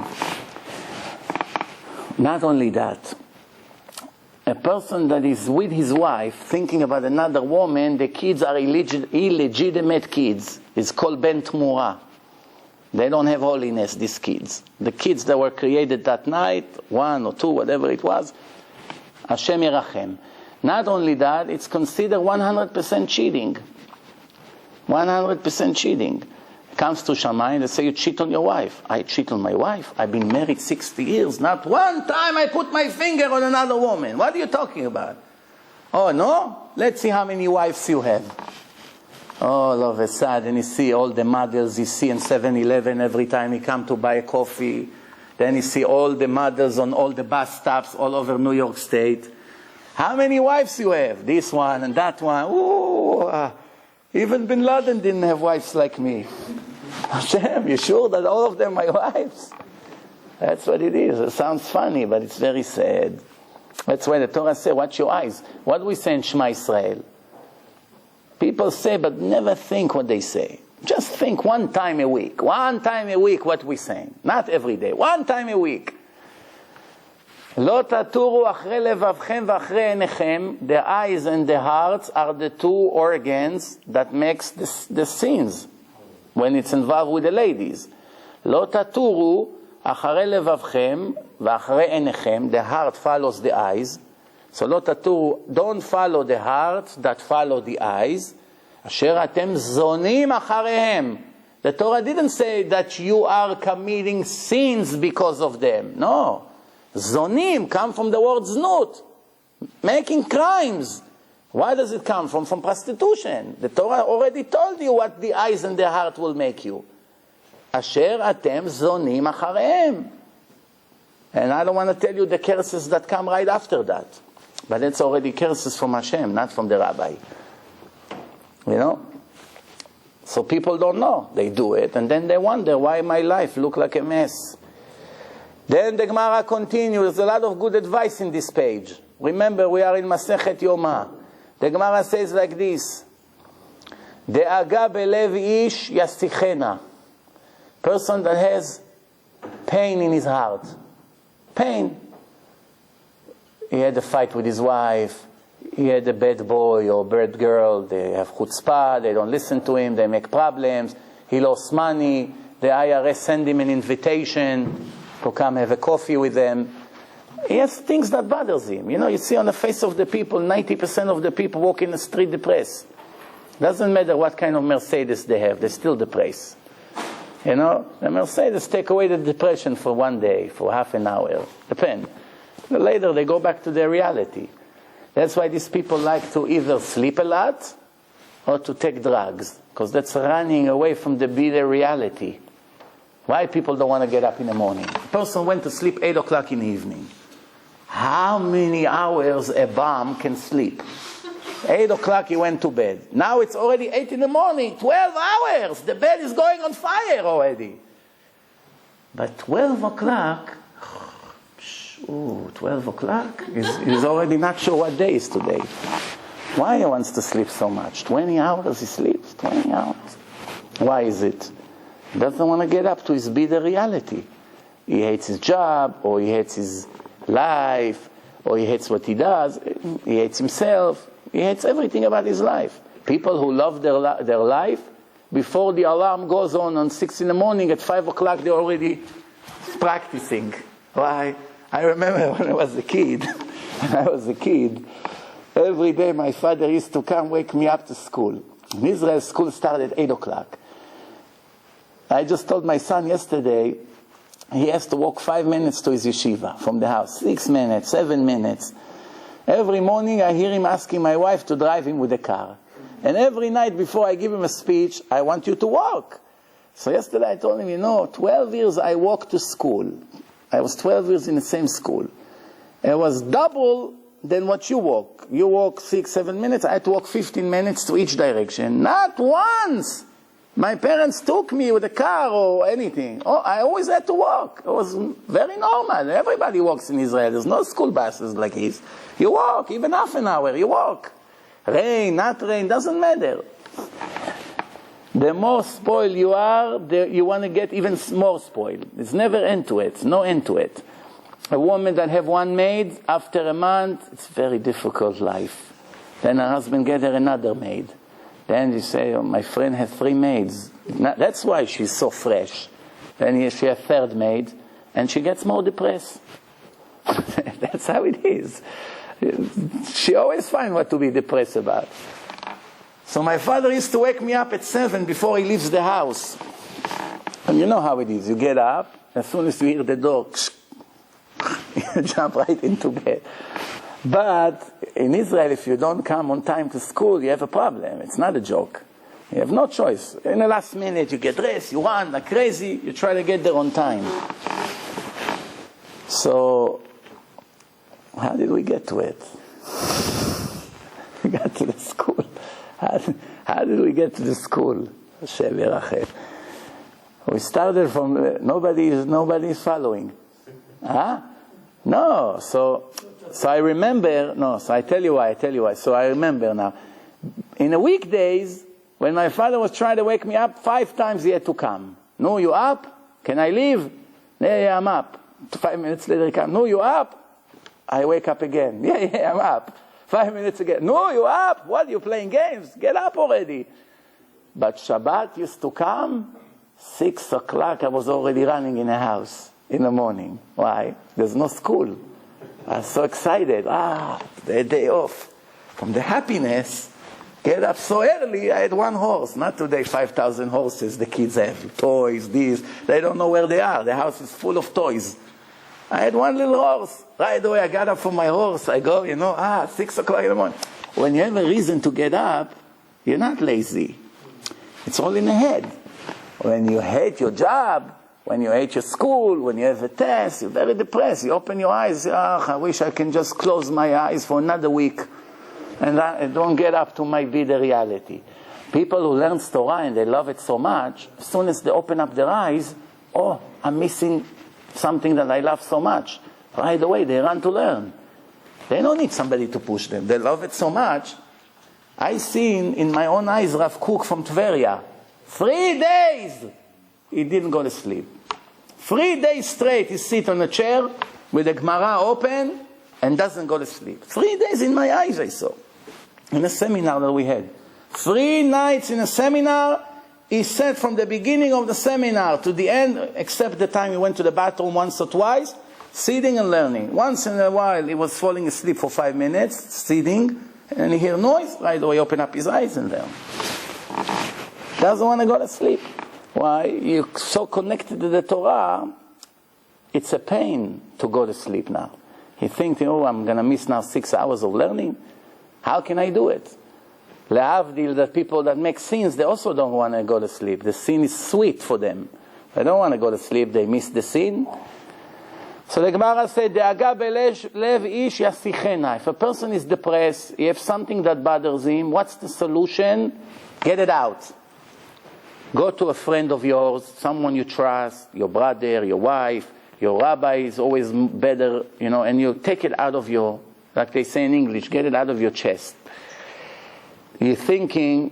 A: Not only that. A person that is with his wife thinking about another woman, the kids are illegitimate kids. It's called ben tmura. They don't have holiness, these kids. The kids that were created that night, 1 or 2, whatever it was, Hashem Yerachem. Not only that, it's considered 100% cheating. 100% cheating. Comes to Shammai, they say you cheat on your wife. I cheat on my wife. I've been married 60 years. Not one time I put my finger on another woman. What are you talking about? Oh, no? Let's see how many wives you have. All of a sudden, you see all the models you see in 7-Eleven every time you come to buy a coffee. Then you see all the models on all the bus stops all over New York State. How many wives you have? This one and that one. Ooh, even Bin Laden didn't have wives like me. Hashem, you sure that all of them are my wives? That's what it is. It sounds funny, but it's very sad. That's why the Torah says, watch your eyes. What do we say in Shema Israel? People say, but never think what they say. Just think one time a week. One time a week what we're saying. Not every day. One time a week. לא תטורו אחרי לבבכם ואחרי עיניכם. The eyes and the hearts are the two organs that makes the sins when it's involved with the ladies. לא תטורו אחרי לבבכם ואחרי עיניכם. The heart follows the eyes. So לא תטורו, don't follow the heart that follow the eyes. אשר אתם זונים אחריהם. The Torah didn't say that you are committing sins because of them. No. Zonim come from the word znut, making crimes. Why does it come from? From prostitution. The Torah already told you what the eyes and the heart will make you. Asher atem zonim acharehem. And I don't want to tell you the curses that come right after that. But it's already curses from Hashem, not from the rabbi. You know? So people don't know. They do it, and then they wonder why my life look like a mess. Then the Gemara continues. There's a lot of good advice in this page. Remember, we are in Masechet Yoma. The Gemara says like this: De'aga belev ish yastichena. Person that has pain in his heart. Pain. He had a fight with his wife. He had a bad boy or bad girl. They have chutzpah. They don't listen to him. They make problems. He lost money. The IRS send him an invitation to come have a coffee with them. He has things that bothers him. You know, you see on the face of the people, 90% of the people walk in the street depressed. Doesn't matter what kind of Mercedes they have. They're still depressed. You know, the Mercedes take away the depression for one day, for half an hour. Depends. Later they go back to their reality. That's why these people like to either sleep a lot or to take drugs, because that's running away from the bitter reality. Why people don't want to get up in the morning? A person went to sleep 8 o'clock in the evening. How many hours a bomb can sleep? 8 o'clock he went to bed. Now it's already 8 in the morning. 12 hours. The bed is going on fire already. But 12 o'clock, 12 o'clock, he's already not sure what day is today. Why he wants to sleep so much? 20 hours he sleeps? 20 hours. Why is it? He doesn't want to get up to his bitter reality. He hates his job, or he hates his life, or he hates what he does. He hates himself. He hates everything about his life. People who love their life, before the alarm goes on 6 in the morning, at 5 o'clock they're already practicing. Why? I remember when I was a kid, every day my father used to come wake me up to school. In Israel, school started at 8 o'clock. I just told my son yesterday, he has to walk 5 minutes to his yeshiva from the house. 6 minutes, 7 minutes. Every morning I hear him asking my wife to drive him with the car. And every night before I give him a speech, I want you to walk. So yesterday I told him, 12 years I walked to school. I was 12 years in the same school. It was double than what you walk. You walk 6, 7 minutes. I had to walk 15 minutes to each direction. Not once! My parents took me with a car or anything. I always had to walk. It was very normal. Everybody walks in Israel. There's no school buses like this. You walk, even half an hour, you walk. Rain, not rain, doesn't matter. The more spoiled you are, you want to get even more spoiled. There's never end to it. No end to it. A woman that have one maid, after a month, it's very difficult life. Then her husband get her another maid. Then you say, my friend has 3 maids. That's why she's so fresh. Then she has 3rd maid, and she gets more depressed. That's how it is. She always finds what to be depressed about. So my father used to wake me up at 7 before he leaves the house. And you know how it is. You get up, as soon as you hear the door, you jump right into bed. But in Israel, if you don't come on time to school, you have a problem. It's not a joke. You have no choice. In the last minute, you get dressed, you run like crazy, you try to get there on time. So, how did we get to it? We got to the school. How did we get to the school? We started from, nobody is following. Huh? No, so I remember, so I tell you why. So I remember now. In the weekdays, when my father was trying to wake me up, 5 times he had to come. No, you up? Can I leave? Yeah, I'm up. 5 minutes later he comes. No, you up? I wake up again. Yeah, I'm up. 5 minutes again. No, you up? What, you playing games? Get up already. But Shabbat used to come, 6 o'clock I was already running in the house in the morning. Why? There's no school. I was so excited. The day off. From the happiness, get up so early, I had 1 horse. Not today, 5,000 horses the kids have. Toys, these. They don't know where they are. The house is full of toys. I had 1 little horse. Right away, I got up from my horse. I go, 6 o'clock in the morning. When you have a reason to get up, you're not lazy. It's all in the head. When you hate your job, when you hate your school, when you have a test, you're very depressed. You open your eyes, I wish I can just close my eyes for another week and I don't get up to my bitter reality. People who learn Torah and they love it so much, as soon as they open up their eyes, I'm missing something that I love so much. Right away, they run to learn. They don't need somebody to push them. They love it so much. I seen in my own eyes Rav Kook from Tveria. 3 days he didn't go to sleep. 3 days straight he sit on a chair with the Gemara open and doesn't go to sleep. 3 days in my eyes I saw. In a seminar that we had. 3 nights in a seminar, he sat from the beginning of the seminar to the end, except the time he went to the bathroom once or twice, sitting and learning. Once in a while he was falling asleep for 5 minutes, sitting, and he hear noise, right away open up his eyes and learn. Doesn't want to go to sleep. Why? You're so connected to the Torah, it's a pain to go to sleep now. He thinks, I'm going to miss now 6 hours of learning. How can I do it? Le'avdil, the people that make sins, they also don't want to go to sleep. The sin is sweet for them. They don't want to go to sleep, they miss the sin. So the Gemara said, De'aga belev ish yasichena. If a person is depressed, he has something that bothers him, what's the solution? Get it out. Go to a friend of yours, someone you trust, your brother, your wife, your rabbi is always better, and you take it out of your, like they say in English, get it out of your chest. You're thinking,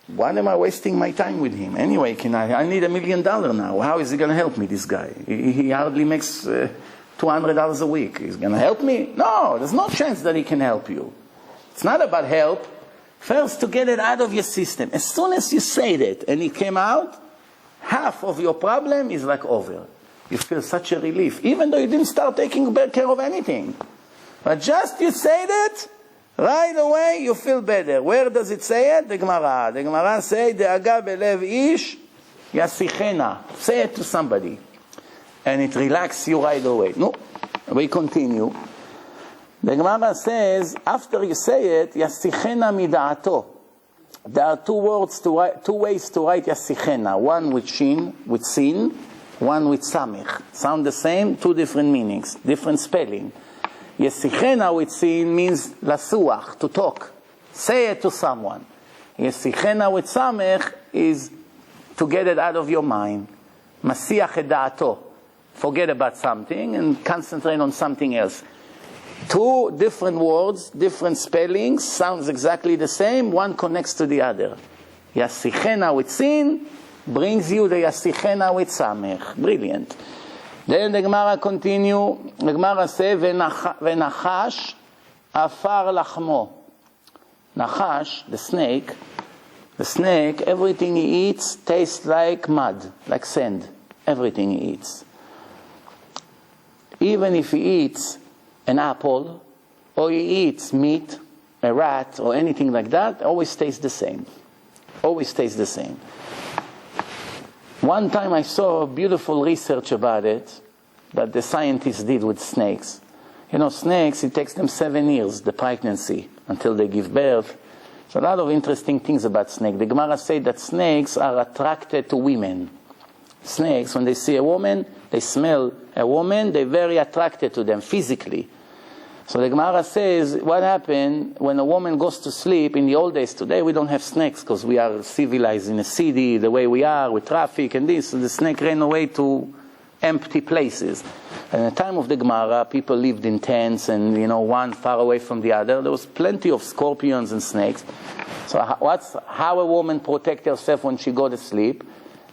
A: why am I wasting my time with him? Anyway, I need $1 million now. How is he going to help me, this guy? He hardly makes $200 a week. He's going to help me? No, there's no chance that he can help you. It's not about help. First, to get it out of your system. As soon as you say that and it came out, half of your problem is like over. You feel such a relief, even though you didn't start taking care of anything. But just you say that, right away you feel better. Where does it say it? The Gemara. The Gemara say, De'aga belev ish yasichena. Say it to somebody. And it relaxes you right away. No, we continue. The Gemara says, after you say it, yasichena mida'ato. There are two ways to write yasichena. One with shin, with sin. One with samich. Sound the same, 2 different meanings, different spelling. Yesichena with sin means lasuach, to talk. Say it to someone. Yesichena with samich is to get it out of your mind. Masiach et da'ato. Forget about something and concentrate on something else. 2 different words, different spellings, sounds exactly the same, one connects to the other. Yasichena with sin brings you the Yasichena with Samech. Brilliant. Then the Gemara continue. The Gemara says, Venachash afar lachmo. Nachash, the snake, everything he eats tastes like mud, like sand. Everything he eats. Even if he eats an apple, or he eats meat, a rat, or anything like that, always tastes the same. Always tastes the same. One time I saw beautiful research about it that the scientists did with snakes. Snakes, it takes them 7 years, the pregnancy, until they give birth. There's a lot of interesting things about snakes. The Gemara says that snakes are attracted to women. Snakes, when they see a woman, they smell a woman, they're very attracted to them physically. So the Gemara says, what happened when a woman goes to sleep in the old days? Today we don't have snakes because we are civilized in a city the way we are with traffic and this. So the snake ran away to empty places. And at the time of the Gemara, people lived in tents and, one far away from the other. There was plenty of scorpions and snakes. So how a woman protect herself when she go to sleep?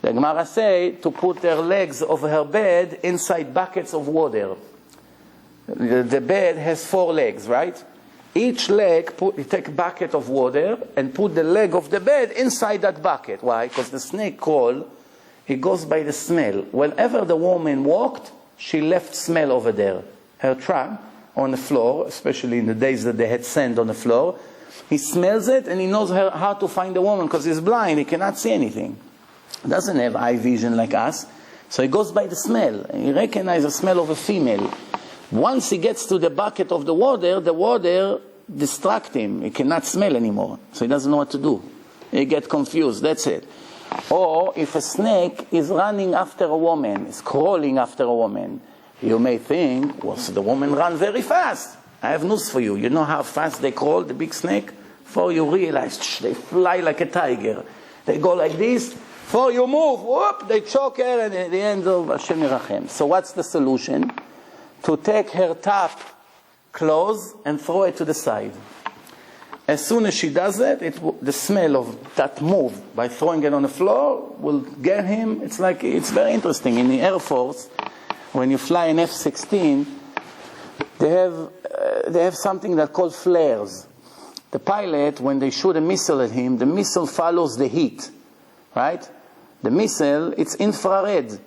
A: The Gemara say to put her legs over her bed inside buckets of water. The bed has 4 legs, right? Each leg, you take a bucket of water and put the leg of the bed inside that bucket. Why? Because the snake crawl, he goes by the smell. Whenever the woman walked, she left smell over there. Her trunk on the floor, especially in the days that they had sand on the floor, he smells it and he knows how to find the woman because he's blind, he cannot see anything. He doesn't have eye vision like us, so he goes by the smell. He recognizes the smell of a female. Once he gets to the bucket of the water distracts him. He cannot smell anymore, so he doesn't know what to do. He gets confused, that's it. Or if a snake is running after a woman, is crawling after a woman, you may think, well, so the woman runs very fast. I have news for you. You know how fast they crawl, the big snake? Before you realize, they fly like a tiger. They go like this. Before you move, whoop, they choke her, and at the end of Hashem Yerachem. So what's the solution? To take her top close, and throw it to the side. As soon as she does it, the smell of that move by throwing it on the floor will get him. It's very interesting. In the Air Force, when you fly an F-16, they have something that's called flares. The pilot, when they shoot a missile at him, the missile follows the heat, right? The missile, it's infrared.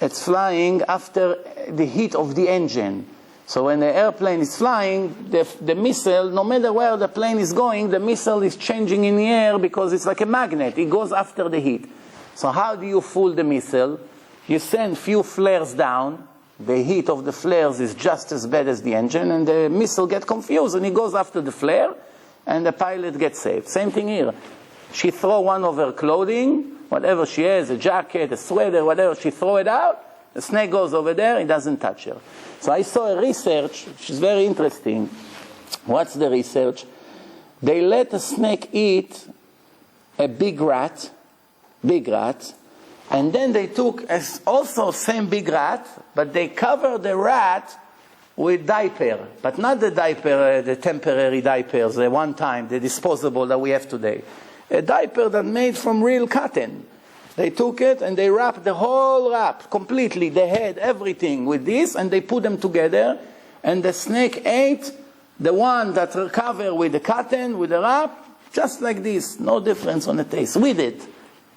A: It's flying after the heat of the engine. So when the airplane is flying, the missile, no matter where the plane is going, the missile is changing in the air because it's like a magnet. It goes after the heat. So how do you fool the missile? You send few flares down. The heat of the flares is just as bad as the engine, and the missile gets confused, and it goes after the flare, and the pilot gets saved. Same thing here. She throw one of her clothing, whatever she has, a jacket, a sweater, whatever, she throw it out. The snake goes over there, it doesn't touch her. So I saw a research, which is very interesting. What's the research? They let a snake eat a big rat, and then they took also same big rat, but they covered the rat with diaper. But not the diaper, the temporary diapers, the one time, the disposable that we have today. A diaper that made from real cotton. They took it and they wrapped the whole wrap completely, the head, everything with this, and they put them together, and the snake ate the one that covered with the cotton, with the wrap, just like this, no difference on the taste. With it,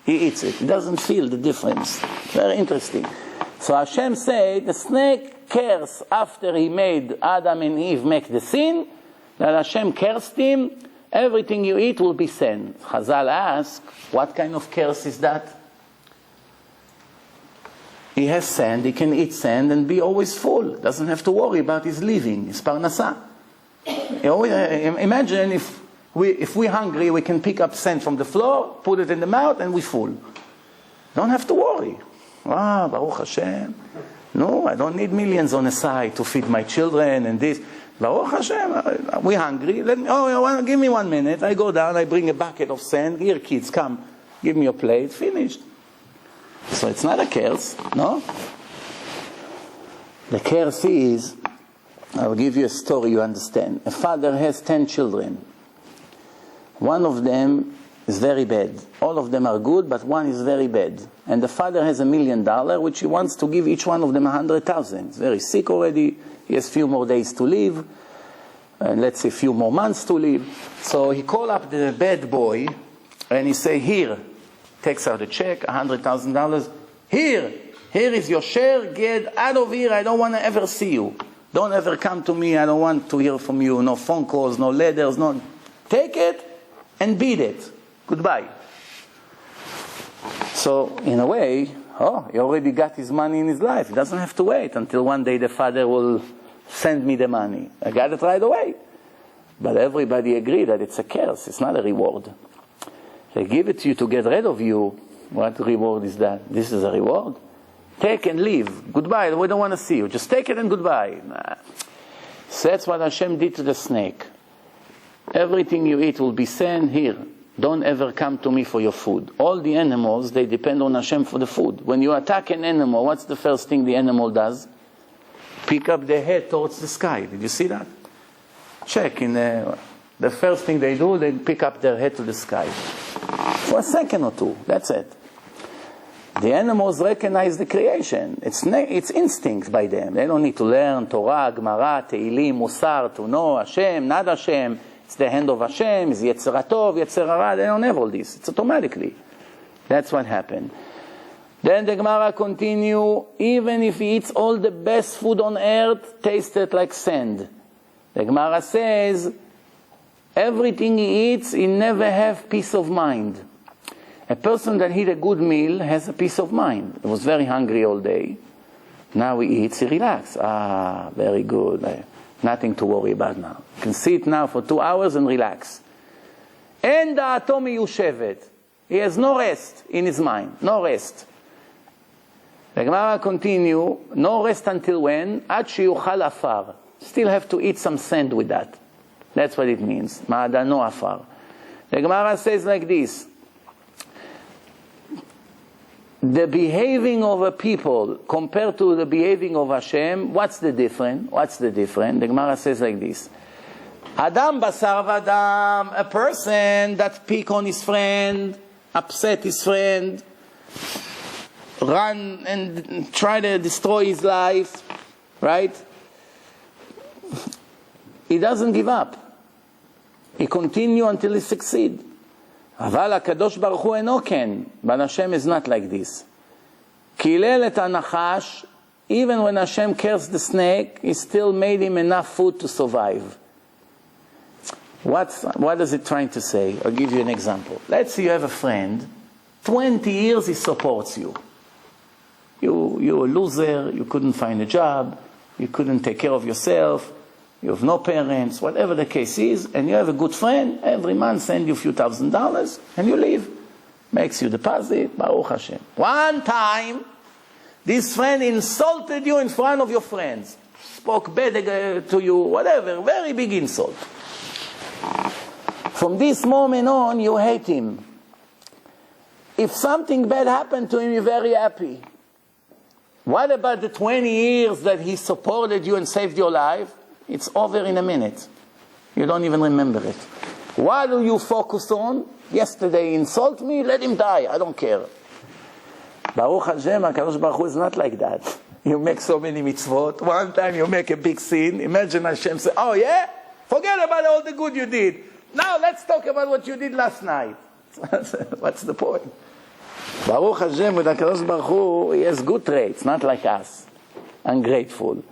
A: he eats it. He doesn't feel the difference. Very interesting. So Hashem said, the snake cares after he made Adam and Eve make the sin, that Hashem cursed him, everything you eat will be sin. Chazal ask, what kind of curse is that? He has sand, he can eat sand and be always full. Doesn't have to worry about his living, his parnasa. Imagine if we're hungry, we can pick up sand from the floor, put it in the mouth, and we're full. Don't have to worry. Ah, Baruch Hashem. No, I don't need millions on the side to feed my children and this. Baruch Hashem, we're hungry. Give me 1 minute. I go down, I bring a bucket of sand. Here, kids, come. Give me your plate. Finished. So it's not a curse, no? The curse is, I'll give you a story you understand. A father has 10 children. One of them is very bad. All of them are good, but one is very bad. And the father has $1 million, which he wants to give each one of them 100,000. He's very sick already. He has few more days to live. And let's say few more months to live. So he called up the bad boy, and he say, here, takes out a check, $100,000. Here is your share. Get out of here. I don't want to ever see you. Don't ever come to me. I don't want to hear from you. No phone calls, no letters, no. Take it and beat it. Goodbye. So, in a way, he already got his money in his life. He doesn't have to wait until one day the father will send me the money. I got it right away. But everybody agreed that it's a curse. It's not a reward. They give it to you to get rid of you. What reward is that? This is a reward? Take and leave. Goodbye. We don't want to see you. Just take it and goodbye. Nah. So that's what Hashem did to the snake. Everything you eat will be sent here. Don't ever come to me for your food. All the animals, they depend on Hashem for the food. When you attack an animal, what's the first thing the animal does? Pick up the head towards the sky. Did you see that? Check. The first thing they do, they pick up their head to the sky. For a second or two. That's it. The animals recognize the creation. It's instinct by them. They don't need to learn Torah, Gemara, Te'ilim, Musar, to know Hashem, not Hashem. It's the hand of Hashem, it's Yetzer Tov, Yetzer Hara. They don't have all this. It's automatically. That's what happened. Then the Gemara continue, even if he eats all the best food on earth, tasted like sand. The Gemara says, everything he eats, he never have peace of mind. A person that eat a good meal has a peace of mind. He was very hungry all day. Now he eats, he relaxes. Ah, very good. Nothing to worry about now. You can sit now for 2 hours and relax. And da'ato miyushevet. He has no rest in his mind. No rest. The Gemara continue, no rest until when? Ad sheyuchal afar. Still have to eat some sand with that. That's what it means. Ma'adano afar. The Gemara says like this. the behaving of a people compared to the behaving of Hashem, what's the difference? The Gemara says like this. Adam basar v'adam, a person that pick on his friend, upset his friend, run and try to destroy his life, right? He doesn't give up. He continue until he succeed. Aval HaKadosh Baruch Hu eno ken, but Hashem is not like this. Kilel et hanachash, even when Hashem cursed the snake, He still made him enough food to survive. What is it trying to say? I'll give you an example. Let's say you have a friend, 20 years he supports you. You're a loser, you couldn't find a job, you couldn't take care of yourself, you have no parents, whatever the case is, and you have a good friend, every month send you a few $1,000s, and you leave. Makes you deposit, Baruch Hashem. One time, this friend insulted you in front of your friends, spoke bad to you, whatever, very big insult. From this moment on, you hate him. If something bad happened to him, you're very happy. What about the 20 years that he supported you and saved your life? It's over in a minute. You don't even remember it. What do you focus on? Yesterday he insulted me, let him die, I don't care. Baruch Hashem, HaKadosh Baruch Hu is not like that. You make so many mitzvot, one time you make a big sin, imagine Hashem say, oh yeah? Forget about all the good you did. Now let's talk about what you did last night. What's the point? Baruch Hashem with HaKadosh Baruch Hu, He has good traits, not like us, ungrateful.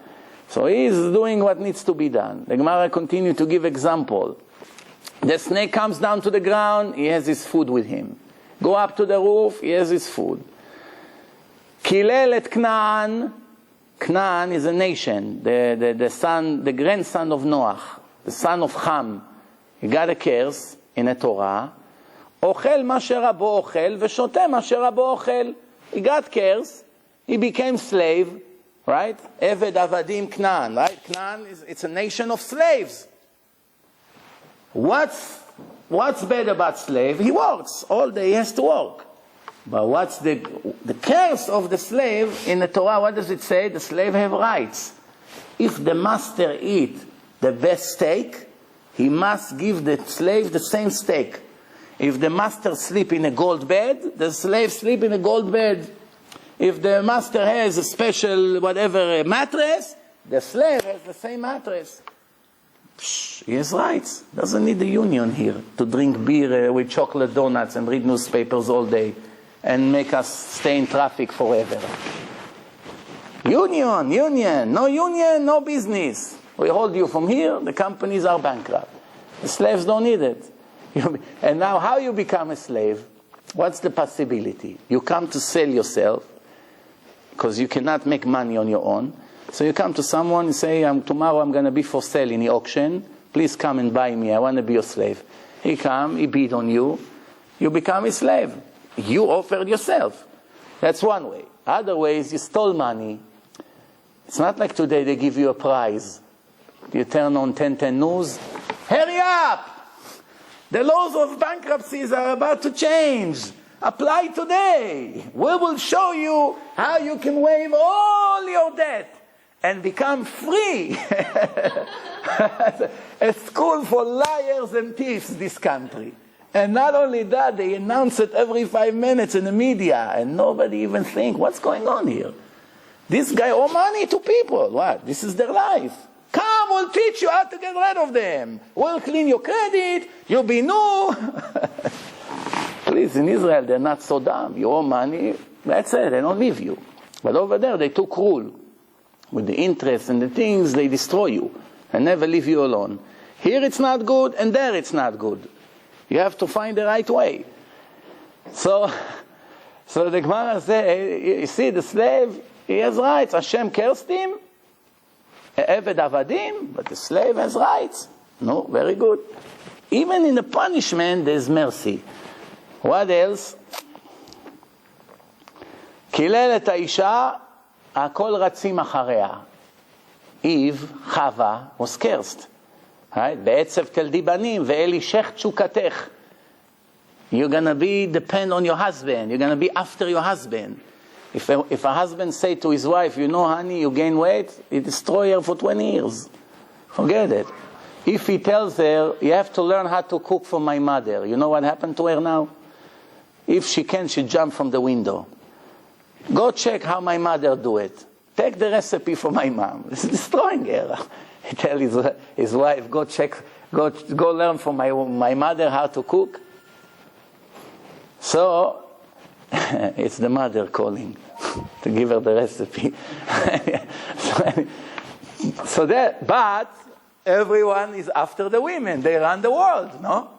A: So He is doing what needs to be done. The Gemara continues to give example. The snake comes down to the ground, he has his food with him. Go up to the roof, he has his food. Kilel et Canaan. Canaan is a nation, the grandson of Noach, the son of Ham. He got a curse in a Torah. Ochel ma sherabo ochel v'shote ma sherabo ochel. He got curse. He became slave, right? Eved avadim Canaan, right? Canaan it's a nation of slaves. What's bad about slave? He works all day. He has to work. But what's the curse of the slave in the Torah? What does it say? The slave have rights. If the master eat the best steak, he must give the slave the same steak. If the master sleep in a gold bed, the slave sleep in a gold bed. If the master has a special whatever mattress, the slave has the same mattress. He has rights. Doesn't need the union here to drink beer with chocolate donuts and read newspapers all day and make us stay in traffic forever. Union. No union, no business. We hold you from here, the companies are bankrupt. The slaves don't need it. And now how you become a slave? What's the possibility? You come to sell yourself because you cannot make money on your own. So you come to someone and say, tomorrow I'm going to be for sale in the auction. Please come and buy me. I want to be your slave. He come, he bid on you. You become his slave. You offered yourself. That's one way. Other ways, you stole money. It's not like today they give you a prize. You turn on 1010 News. Hurry up! The laws of bankruptcies are about to change. Apply today. We will show you how you can waive all your debt and become free. A school for liars and thieves, this country. And not only that, they announce it every 5 minutes in the media, and nobody even think, what's going on here? This guy owe money to people. What? This is their life. Come, we'll teach you how to get rid of them. We'll clean your credit. You'll be new. Please, in Israel, they're not so dumb. You owe money, that's it. They don't leave you. But over there, they took rule. With the interest and the things, they destroy you and never leave you alone. Here it's not good, and there it's not good. You have to find the right way. So the Gemara says, you see, the slave, he has rights. Hashem cursed him. Eved avadim, but the slave has rights. No, very good. Even in the punishment, there's mercy. What else? Kilel et haisha, hakol ratzim acharea. Eve, Chava, was cursed. Right? בעצב תלדי בנים, ואל אישך תשוקתך. You're going to be depend on your husband. You're going to be after your husband. If a husband say to his wife, you know, honey, you gain weight, he destroy her for 20 years. Forget it. If he tells her, you have to learn how to cook for my mother, you know what happened to her now? If she can, she jump from the window. Go check how my mother do it. Take the recipe for my mom. It's destroying her. He tell his wife, go learn from my mother how to cook. So, it's the mother calling to give her the recipe. But everyone is after the women. They run the world, no?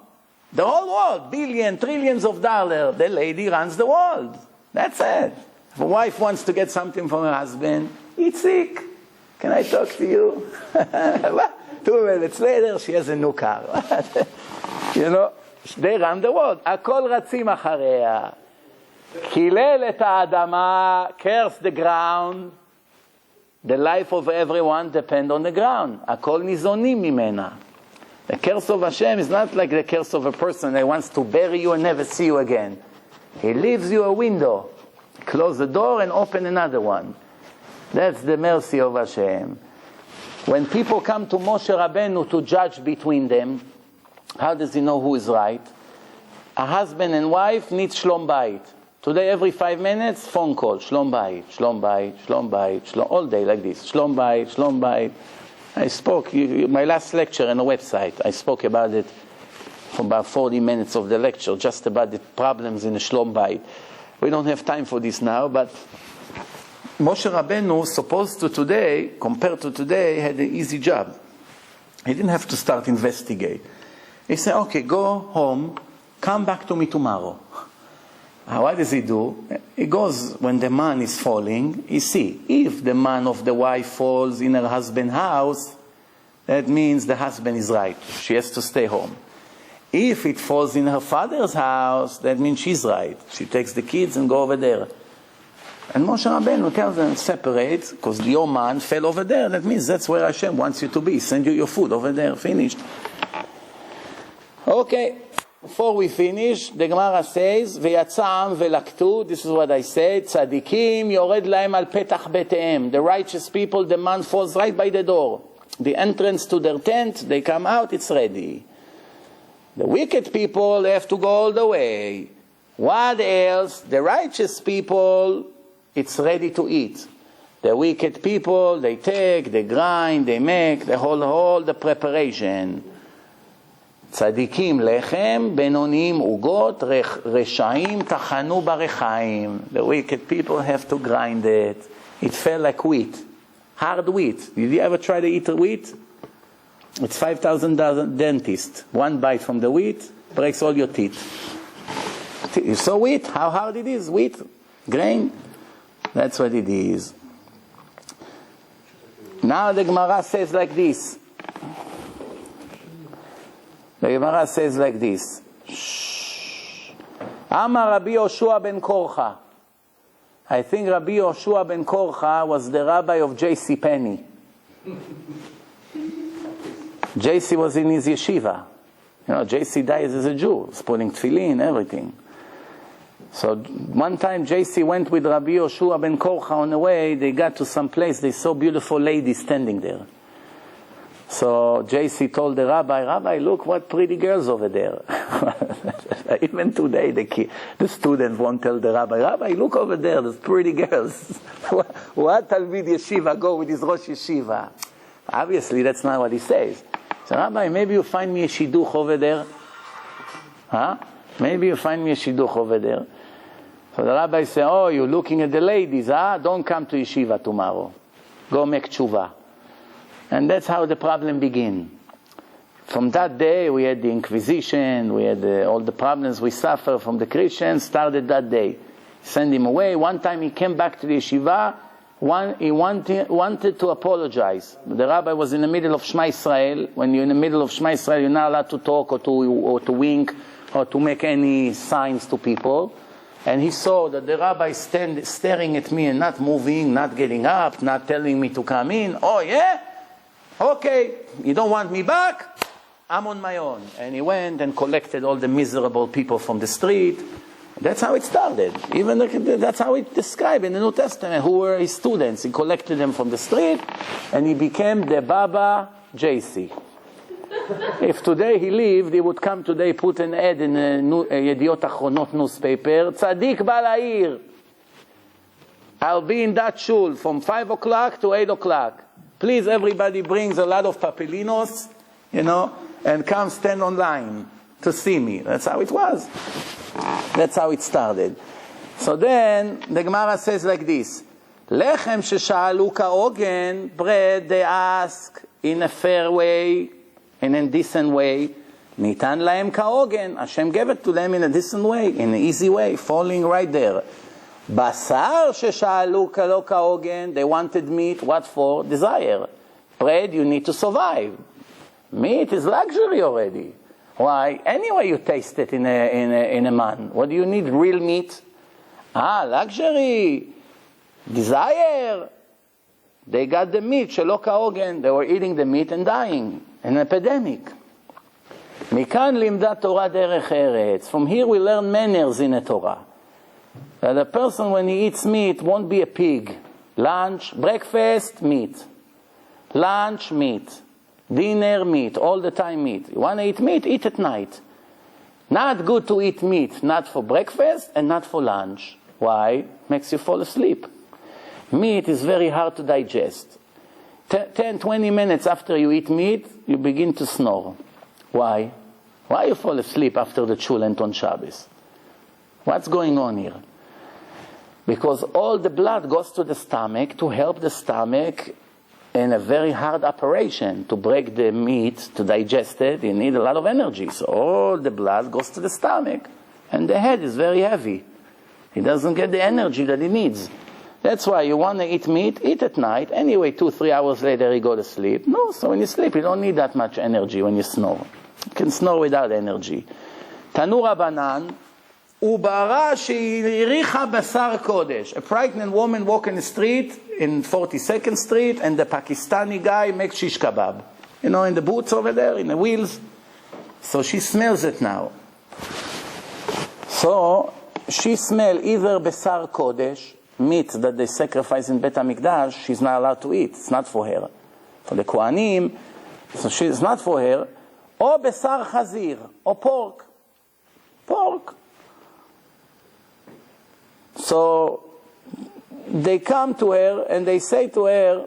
A: The whole world, billions, trillions of dollars. The lady runs the world. That's it. If a wife wants to get something from her husband, he's sick. Can I talk to you? 2 minutes later, she has a new car. You know, they run the world. הכל רצים אחריה. קילל את האדמה, curse the ground. The life of everyone depends on the ground. הכל ניזונים ממנה. The curse of Hashem is not like the curse of a person that wants to bury you and never see you again. He leaves you a window. Close the door and open another one. That's the mercy of Hashem. When people come to Moshe Rabbeinu to judge between them, how does he know who is right? A husband and wife need shlom bayit. Today, every 5 minutes, phone call. Shlom bayit, shlom bayit, shlom bayit, shlom, all day like this. Shlom bayit, shlom bayit. I spoke, my last lecture on a website, I spoke about it for about 40 minutes of the lecture, just about the problems in the shlom bayit. We don't have time for this now, but Moshe Rabbeinu, supposed to today, compared to today, had an easy job. He didn't have to start investigate. He said, okay, go home, come back to me tomorrow. What does he do? He goes, when the man is falling, he see, if the man of the wife falls in her husband's house, that means the husband is right. She has to stay home. If it falls in her father's house, that means she's right. She takes the kids and go over there. And Moshe Rabbeinu tells them, separate, because your man fell over there. That means that's where Hashem wants you to be. Send you your food over there. Finished. Okay. Before we finish, the Gemara says, ויצאם ולקטו, this is what I said, צדיקים יורד להם על פתח ביתיהם. The righteous people, the man falls right by the door. The entrance to their tent, they come out, it's ready. The wicked people, they have to go all the way. What else? The righteous people, it's ready to eat. The wicked people, they take, they grind, they make, the whole the preparation. צדיקים לחם, בינוניים עוגות, רשעים טחנו ברחיים. The wicked people have to grind it. It felt like wheat, hard wheat. Did you ever try to eat wheat? It's 5,000 dentists. One bite from the wheat breaks all your teeth. You saw wheat? How hard it is? Wheat? Grain? That's what it is. Now the Gemara says like this. The Gemara says like this. Amar Rabbi Yoshua ben Korcha. I think Rabbi Yoshua ben Korcha was the rabbi of J.C. Penney. J.C. was in his yeshiva. You know, J.C. dies as a Jew, putting tefillin, everything. So one time J.C. went with Rabbi Yoshua ben Korcha on the way. They got to some place. They saw beautiful ladies standing there. So J.C. told the Rabbi, look what pretty girls over there. Even today the students won't tell the Rabbi, look over there, there's pretty girls. What Talmud Yeshiva go with his Rosh Yeshiva? Obviously that's not what he says. So Rabbi, maybe you find me a shidduch over there. Huh? Maybe you find me a shidduch over there. So the Rabbi said, oh, you're looking at the ladies, huh? Don't come to yeshiva tomorrow. Go make tshuva. And that's how the problem began. From that day, we had the Inquisition, we had all the problems we suffer from the Christians, started that day. Send him away. One time he came back to the yeshiva, he wanted to apologize. The rabbi was in the middle of Shema Israel. When you're in the middle of Shema Israel, you're not allowed to talk or to wink or to make any signs to people. And he saw that the rabbi staring at me and not moving, not getting up, not telling me to come in. Oh yeah? Okay, you don't want me back? I'm on my own. And he went and collected all the miserable people from the street. That's how it started. Even that's how it described in the New Testament, who were his students. He collected them from the street, and he became the Baba JC. If today he lived, he would come today, put an ad in a Yediot Achronot newspaper, Tzadik Balair. I'll be in that shul from 5 o'clock to 8 o'clock. Please, everybody brings a lot of papelinos, and come stand online to see me. That's how it was. That's how it started. So then, the Gemara says like this, Lechem shesha'alu ka'ogen, bread they ask in a fair way, in a decent way. Nitan lahem ka'ogen, Hashem gave it to them in a decent way, in an easy way, falling right there. Basar shesha'alu ka'lo ka'ogen, they wanted meat, what for? Desire. Bread, you need to survive. Meat is luxury already. Why? Anyway, you taste it in a man. What do you need? Real meat? Luxury. Desire. They got the meat, shelo ka'ogen. They were eating the meat and dying. An epidemic. Mikan limda Torah derech eretz. From here we learn manners in a Torah. That a person when he eats meat won't be a pig. Lunch, breakfast, meat. Lunch, meat. Dinner, meat. All the time meat. You want to eat meat? Eat at night. Not good to eat meat. Not for breakfast and not for lunch. Why? Makes you fall asleep. Meat is very hard to digest. 10, 20 minutes after you eat meat, you begin to snore. Why? Why you fall asleep after the chulent on Shabbos? What's going on here? Because all the blood goes to the stomach to help the stomach in a very hard operation. To break the meat, to digest it, you need a lot of energy. So all the blood goes to the stomach. And the head is very heavy. He doesn't get the energy that he needs. That's why you want to eat meat, eat at night. Anyway, 2-3 hours later you go to sleep. No, so when you sleep, you don't need that much energy when you snore. You can snore without energy. Tanu Rabbanan, Ubara she'iricha basar kodesh. A pregnant woman walk in the street, in 42nd Street, and the Pakistani guy makes shish kebab. In the boots over there, in the wheels. So she smells it now. So she smells either basar kodesh, meat that they sacrifice in Bet HaMikdash, she's not allowed to eat. It's not for her. For the Kohanim, so it's not for her. Or besar chazir, or pork. Pork. So they come to her and they say to her,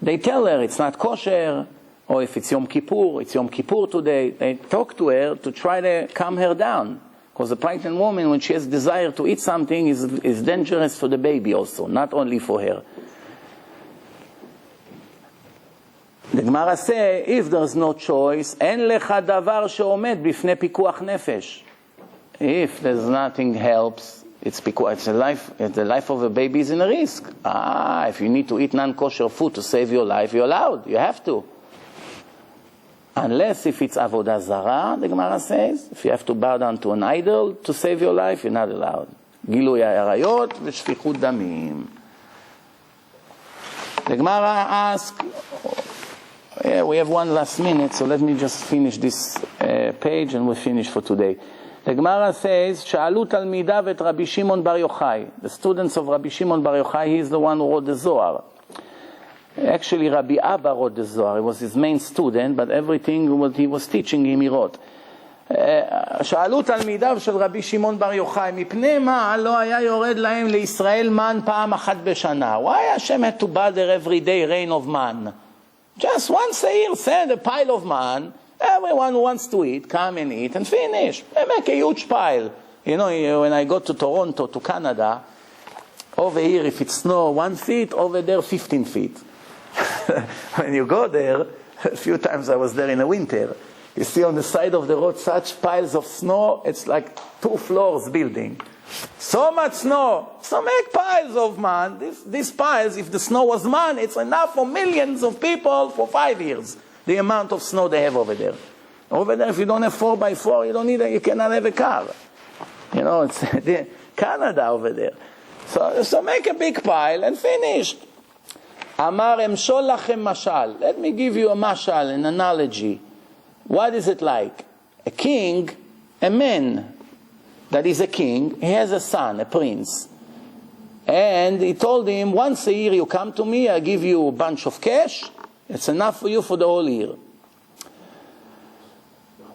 A: they tell her it's not kosher, or if it's Yom Kippur today. They talk to her to try to calm her down. Because a pregnant woman, when she has desire to eat something, is dangerous for the baby also, not only for her. The Gemara says, if there's no choice, אין לך דבר שעומד בפני פיקוח נפש. If there's nothing helps, it's the life of a baby is in a risk. If you need to eat non-kosher food to save your life, you're allowed. You have to. Unless if it's avodah zara, the Gemara says, if you have to bow down to an idol to save your life, you're not allowed. גילוי עריות ושפיכות דמים. The Gemara asks, we have one last minute, so let me just finish this page and we'll finish for today. The Gemara says, שאלו תלמידיו את רבי שמעון בר יוחאי. The students of Rabbi Shimon Bar Yochai, he is the one who wrote the Zohar. Actually, Rabbi Abba wrote the Zohar. He was his main student, but everything what he was teaching him, he wrote. שאלו תלמידיו של רבי שמעון בר יוחאי, מפני מה לא היה יורד להם לישראל מן פעם אחת בשנה? Why Hashem had to bother every day rain of man? Just once a year, send a pile of man. Everyone who wants to eat, come and eat and finish. They make a huge pile. When I go to Toronto, to Canada, over here, if it snows 1 feet, over there 15 feet. When you go there, a few times I was there in the winter, you see on the side of the road such piles of snow, it's like 2 floors building. So much snow. So make piles of man. These piles, if the snow was man, it's enough for millions of people for 5 years. The amount of snow they have over there. Over there, if you don't have 4x4, you cannot have a car. It's Canada over there. So make a big pile and finish. Amar emshol lachem mashal. Let me give you a mashal, an analogy. What is it like? A king, a man that is a king, he has a son, a prince. And he told him, once a year you come to me, I give you a bunch of cash. It's enough for you for the whole year.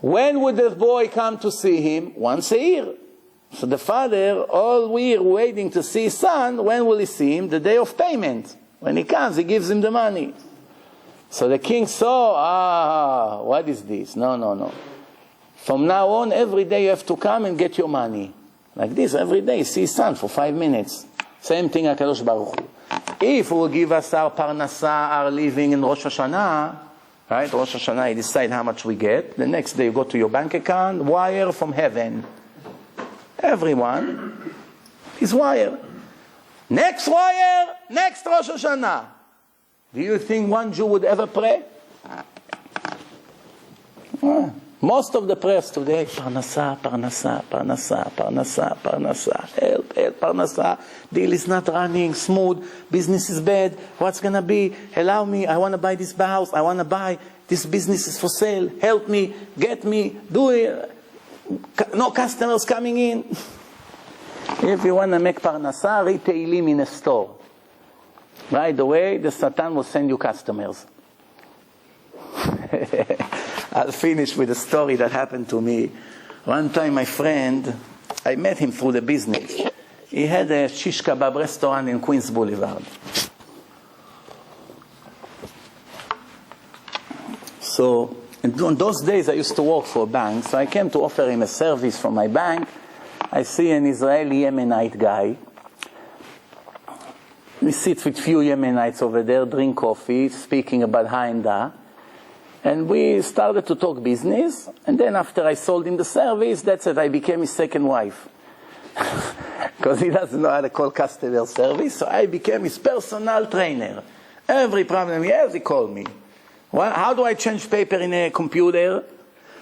A: When would the boy come to see him? Once a year. So the father, all year waiting to see his son, when will he see him? The day of payment. When he comes, he gives him the money. So the king saw, what is this? No. From now on, every day you have to come and get your money. Like this, every day, see his son for 5 minutes. Same thing, HaKadosh Baruch Hu. If he will give us our parnasa, our living in Rosh Hashanah, right? Rosh Hashanah, you decide how much we get. The next day you go to your bank account, wire from heaven. Everyone is wire. Next wire, next Rosh Hashanah. Do you think one Jew would ever pray? Most of the prayers today, parnasa, help, parnasa. Deal is not running smooth. Business is bad. What's going to be? Allow me. I want to buy this house. I want to buy. This business is for sale. Help me. Get me. Do it. No customers coming in. If you want to make parnasa, read Teilim in a store. Right away, the Satan will send you customers. I'll finish with a story that happened to me. One time my friend, I met him through the business. He had a shish kebab restaurant in Queens Boulevard. So, in those days I used to work for a bank, so I came to offer him a service from my bank. I see an Israeli Yemenite guy. We sit with few Yemenites over there, drink coffee, speaking about Hainda. And we started to talk business, and then after I sold him the service, that's it, I became his second wife. Because he doesn't know how to call customer service, so I became his personal trainer. Every problem he has, he called me. Well, how do I change paper in a computer?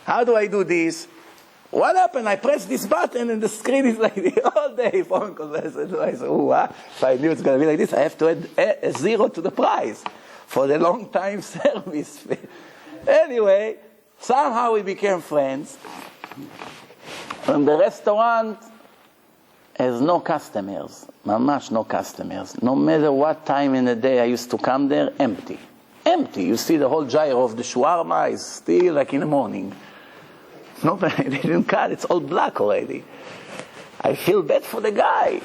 A: How do I do this? What happened? I pressed this button and the screen is like this all day. Phone conversation. So I said, if I knew it's going to be like this, I have to add a zero to the price for the long time service. Anyway, somehow we became friends. And the restaurant has no customers. Mamash no customers. No matter what time in the day I used to come there, empty. Empty. You see the whole gyro of the shawarma is still like in the morning. No, they didn't cut. It's all black already. I feel bad for the guy.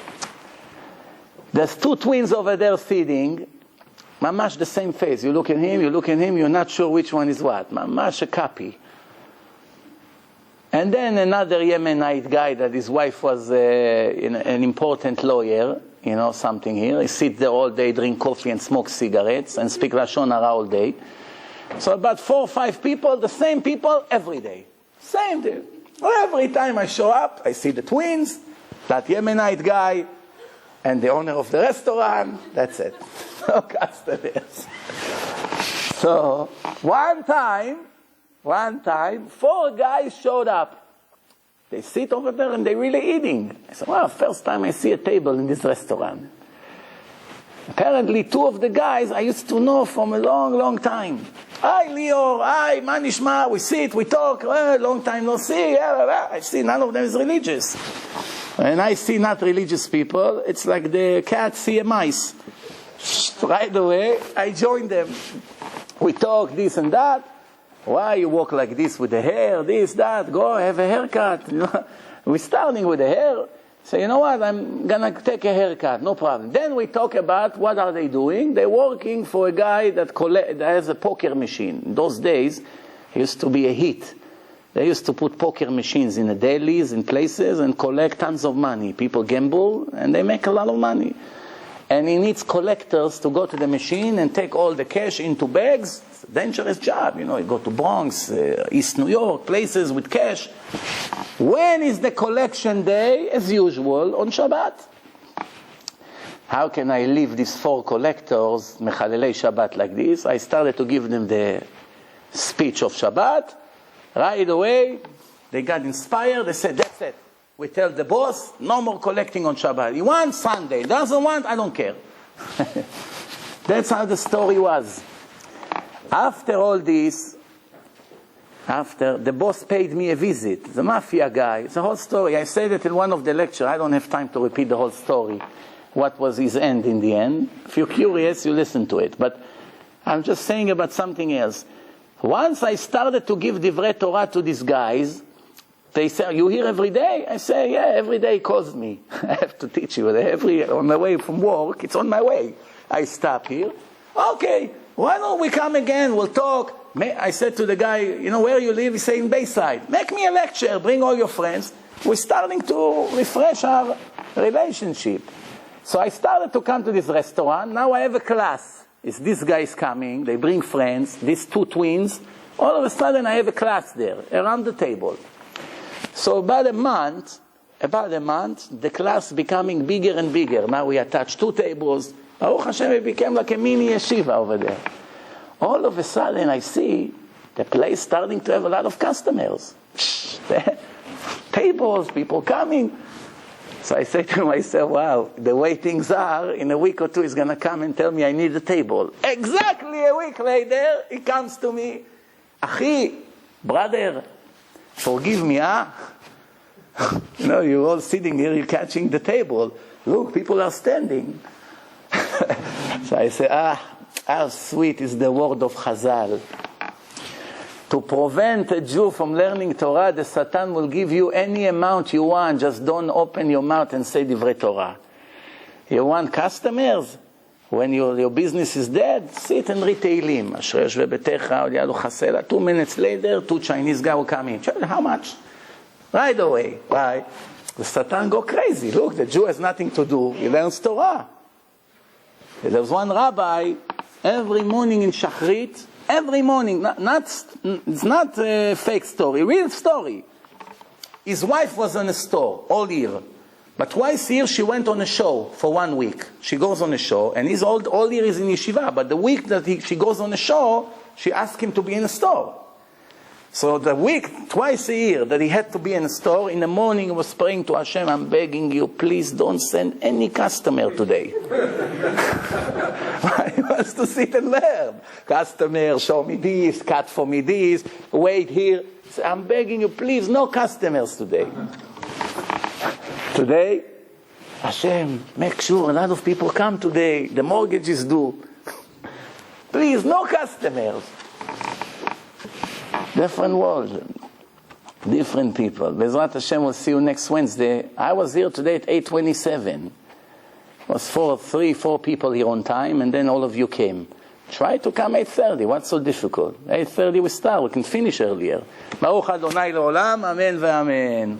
A: There's two twins over there sitting. Mamash the same face. You look at him, you're not sure which one is what. Mamash a copy. And then another Yemenite guy that his wife was an important lawyer, something here. He sits there all day, drink coffee and smoke cigarettes and speak Lashon Hara all day. So about 4 or 5 people, the same people every day. Same thing. Every time I show up, I see the twins, that Yemenite guy, and the owner of the restaurant. That's it. No customers. So, one time, 4 guys showed up. They sit over there and they're really eating. I said, first time I see a table in this restaurant. Apparently, 2 of the guys I used to know from a long, long time. Hi, Lior. Hi, Manishma. We sit, we talk. Long time no see. I see none of them is religious. And I see not religious people. It's like the cats see a mice. Right away, I join them. We talk this and that. Why you walk like this with the hair, this, that? Go have a haircut. We're starting with the hair. So you know what, I'm going to take a haircut, no problem. Then we talk about what are they doing. They're working for a guy that has a poker machine. In those days, it used to be a hit. They used to put poker machines in the delis, in places, and collect tons of money. People gamble, and they make a lot of money. And he needs collectors to go to the machine and take all the cash into bags. It's a dangerous job, you go to Bronx, East New York, places with cash. When is the collection day? As usual, on Shabbat. How can I leave these 4 collectors, Mechalelei Shabbat, like this? I started to give them the speech of Shabbat. Right away, they got inspired. They said, that's it. We tell the boss, no more collecting on Shabbat. He wants Sunday. Doesn't want, I don't care. That's how the story was. After all this, after the boss paid me a visit, the mafia guy, it's a whole story. I said it in one of the lectures. I don't have time to repeat the whole story. What was his end in the end? If you're curious, you listen to it. But I'm just saying about something else. Once I started to give divrei Torah to these guys, they say, "You here every day?" I say, "Yeah, every day he calls me. I have to teach you. On the way from work, it's on my way. I stop here. Okay, why don't we come again? We'll talk." I said to the guy, "Where you live?" He said, "In Bayside." "Make me a lecture. Bring all your friends." We're starting to refresh our relationship. So I started to come to this restaurant. Now I have a class. It's these guys coming. They bring friends. These two twins. All of a sudden I have a class there around the table. So about a month, the class becoming bigger and bigger. Now we attach 2 tables. Baruch Hashem, it became like a mini yeshiva over there. All of a sudden I see the place starting to have a lot of customers. Tables, people coming. So I say to myself, wow, the way things are, in a week or two he's going to come and tell me I need a table. Exactly a week later, he comes to me. Achi, brother, forgive me, huh? You're all sitting here, you're catching the table. Look, people are standing. So I say, how sweet is the word of Chazal. To prevent a Jew from learning Torah, the Satan will give you any amount you want. Just don't open your mouth and say divrei Torah. You want customers? When your business is dead, sit and read Tehillim. Asher yeshveh betecha od yado chasela. 2 minutes later, 2 Chinese guys will come in. How much? Right away. Right? The Satan go crazy. Look, the Jew has nothing to do. He learns Torah. There was one rabbi, every morning in Shachrit, every morning, it's not a fake story, real story. His wife was on a store all year. But twice a year she went on a show for 1 week. She goes on a show, and he's all year is in yeshiva. But the week that she goes on a show, she asked him to be in a store. So the week, twice a year, that he had to be in a store, in the morning he was praying to Hashem, "I'm begging you, please don't send any customer today." He wants to sit and learn. Customer, show me this, cut for me this, wait here. So I'm begging you, please, no customers today. Today, Hashem, make sure a lot of people come today. The mortgage is due. Please, no customers. Different world, different people. Bezrat Hashem, will see you next Wednesday. I was here today at 8:27. It was 4 people here on time, and then all of you came. Try to come 8:30. What's so difficult? 8:30 we start. We can finish earlier. Baruch Adonai Leolam. Amen ve'amen.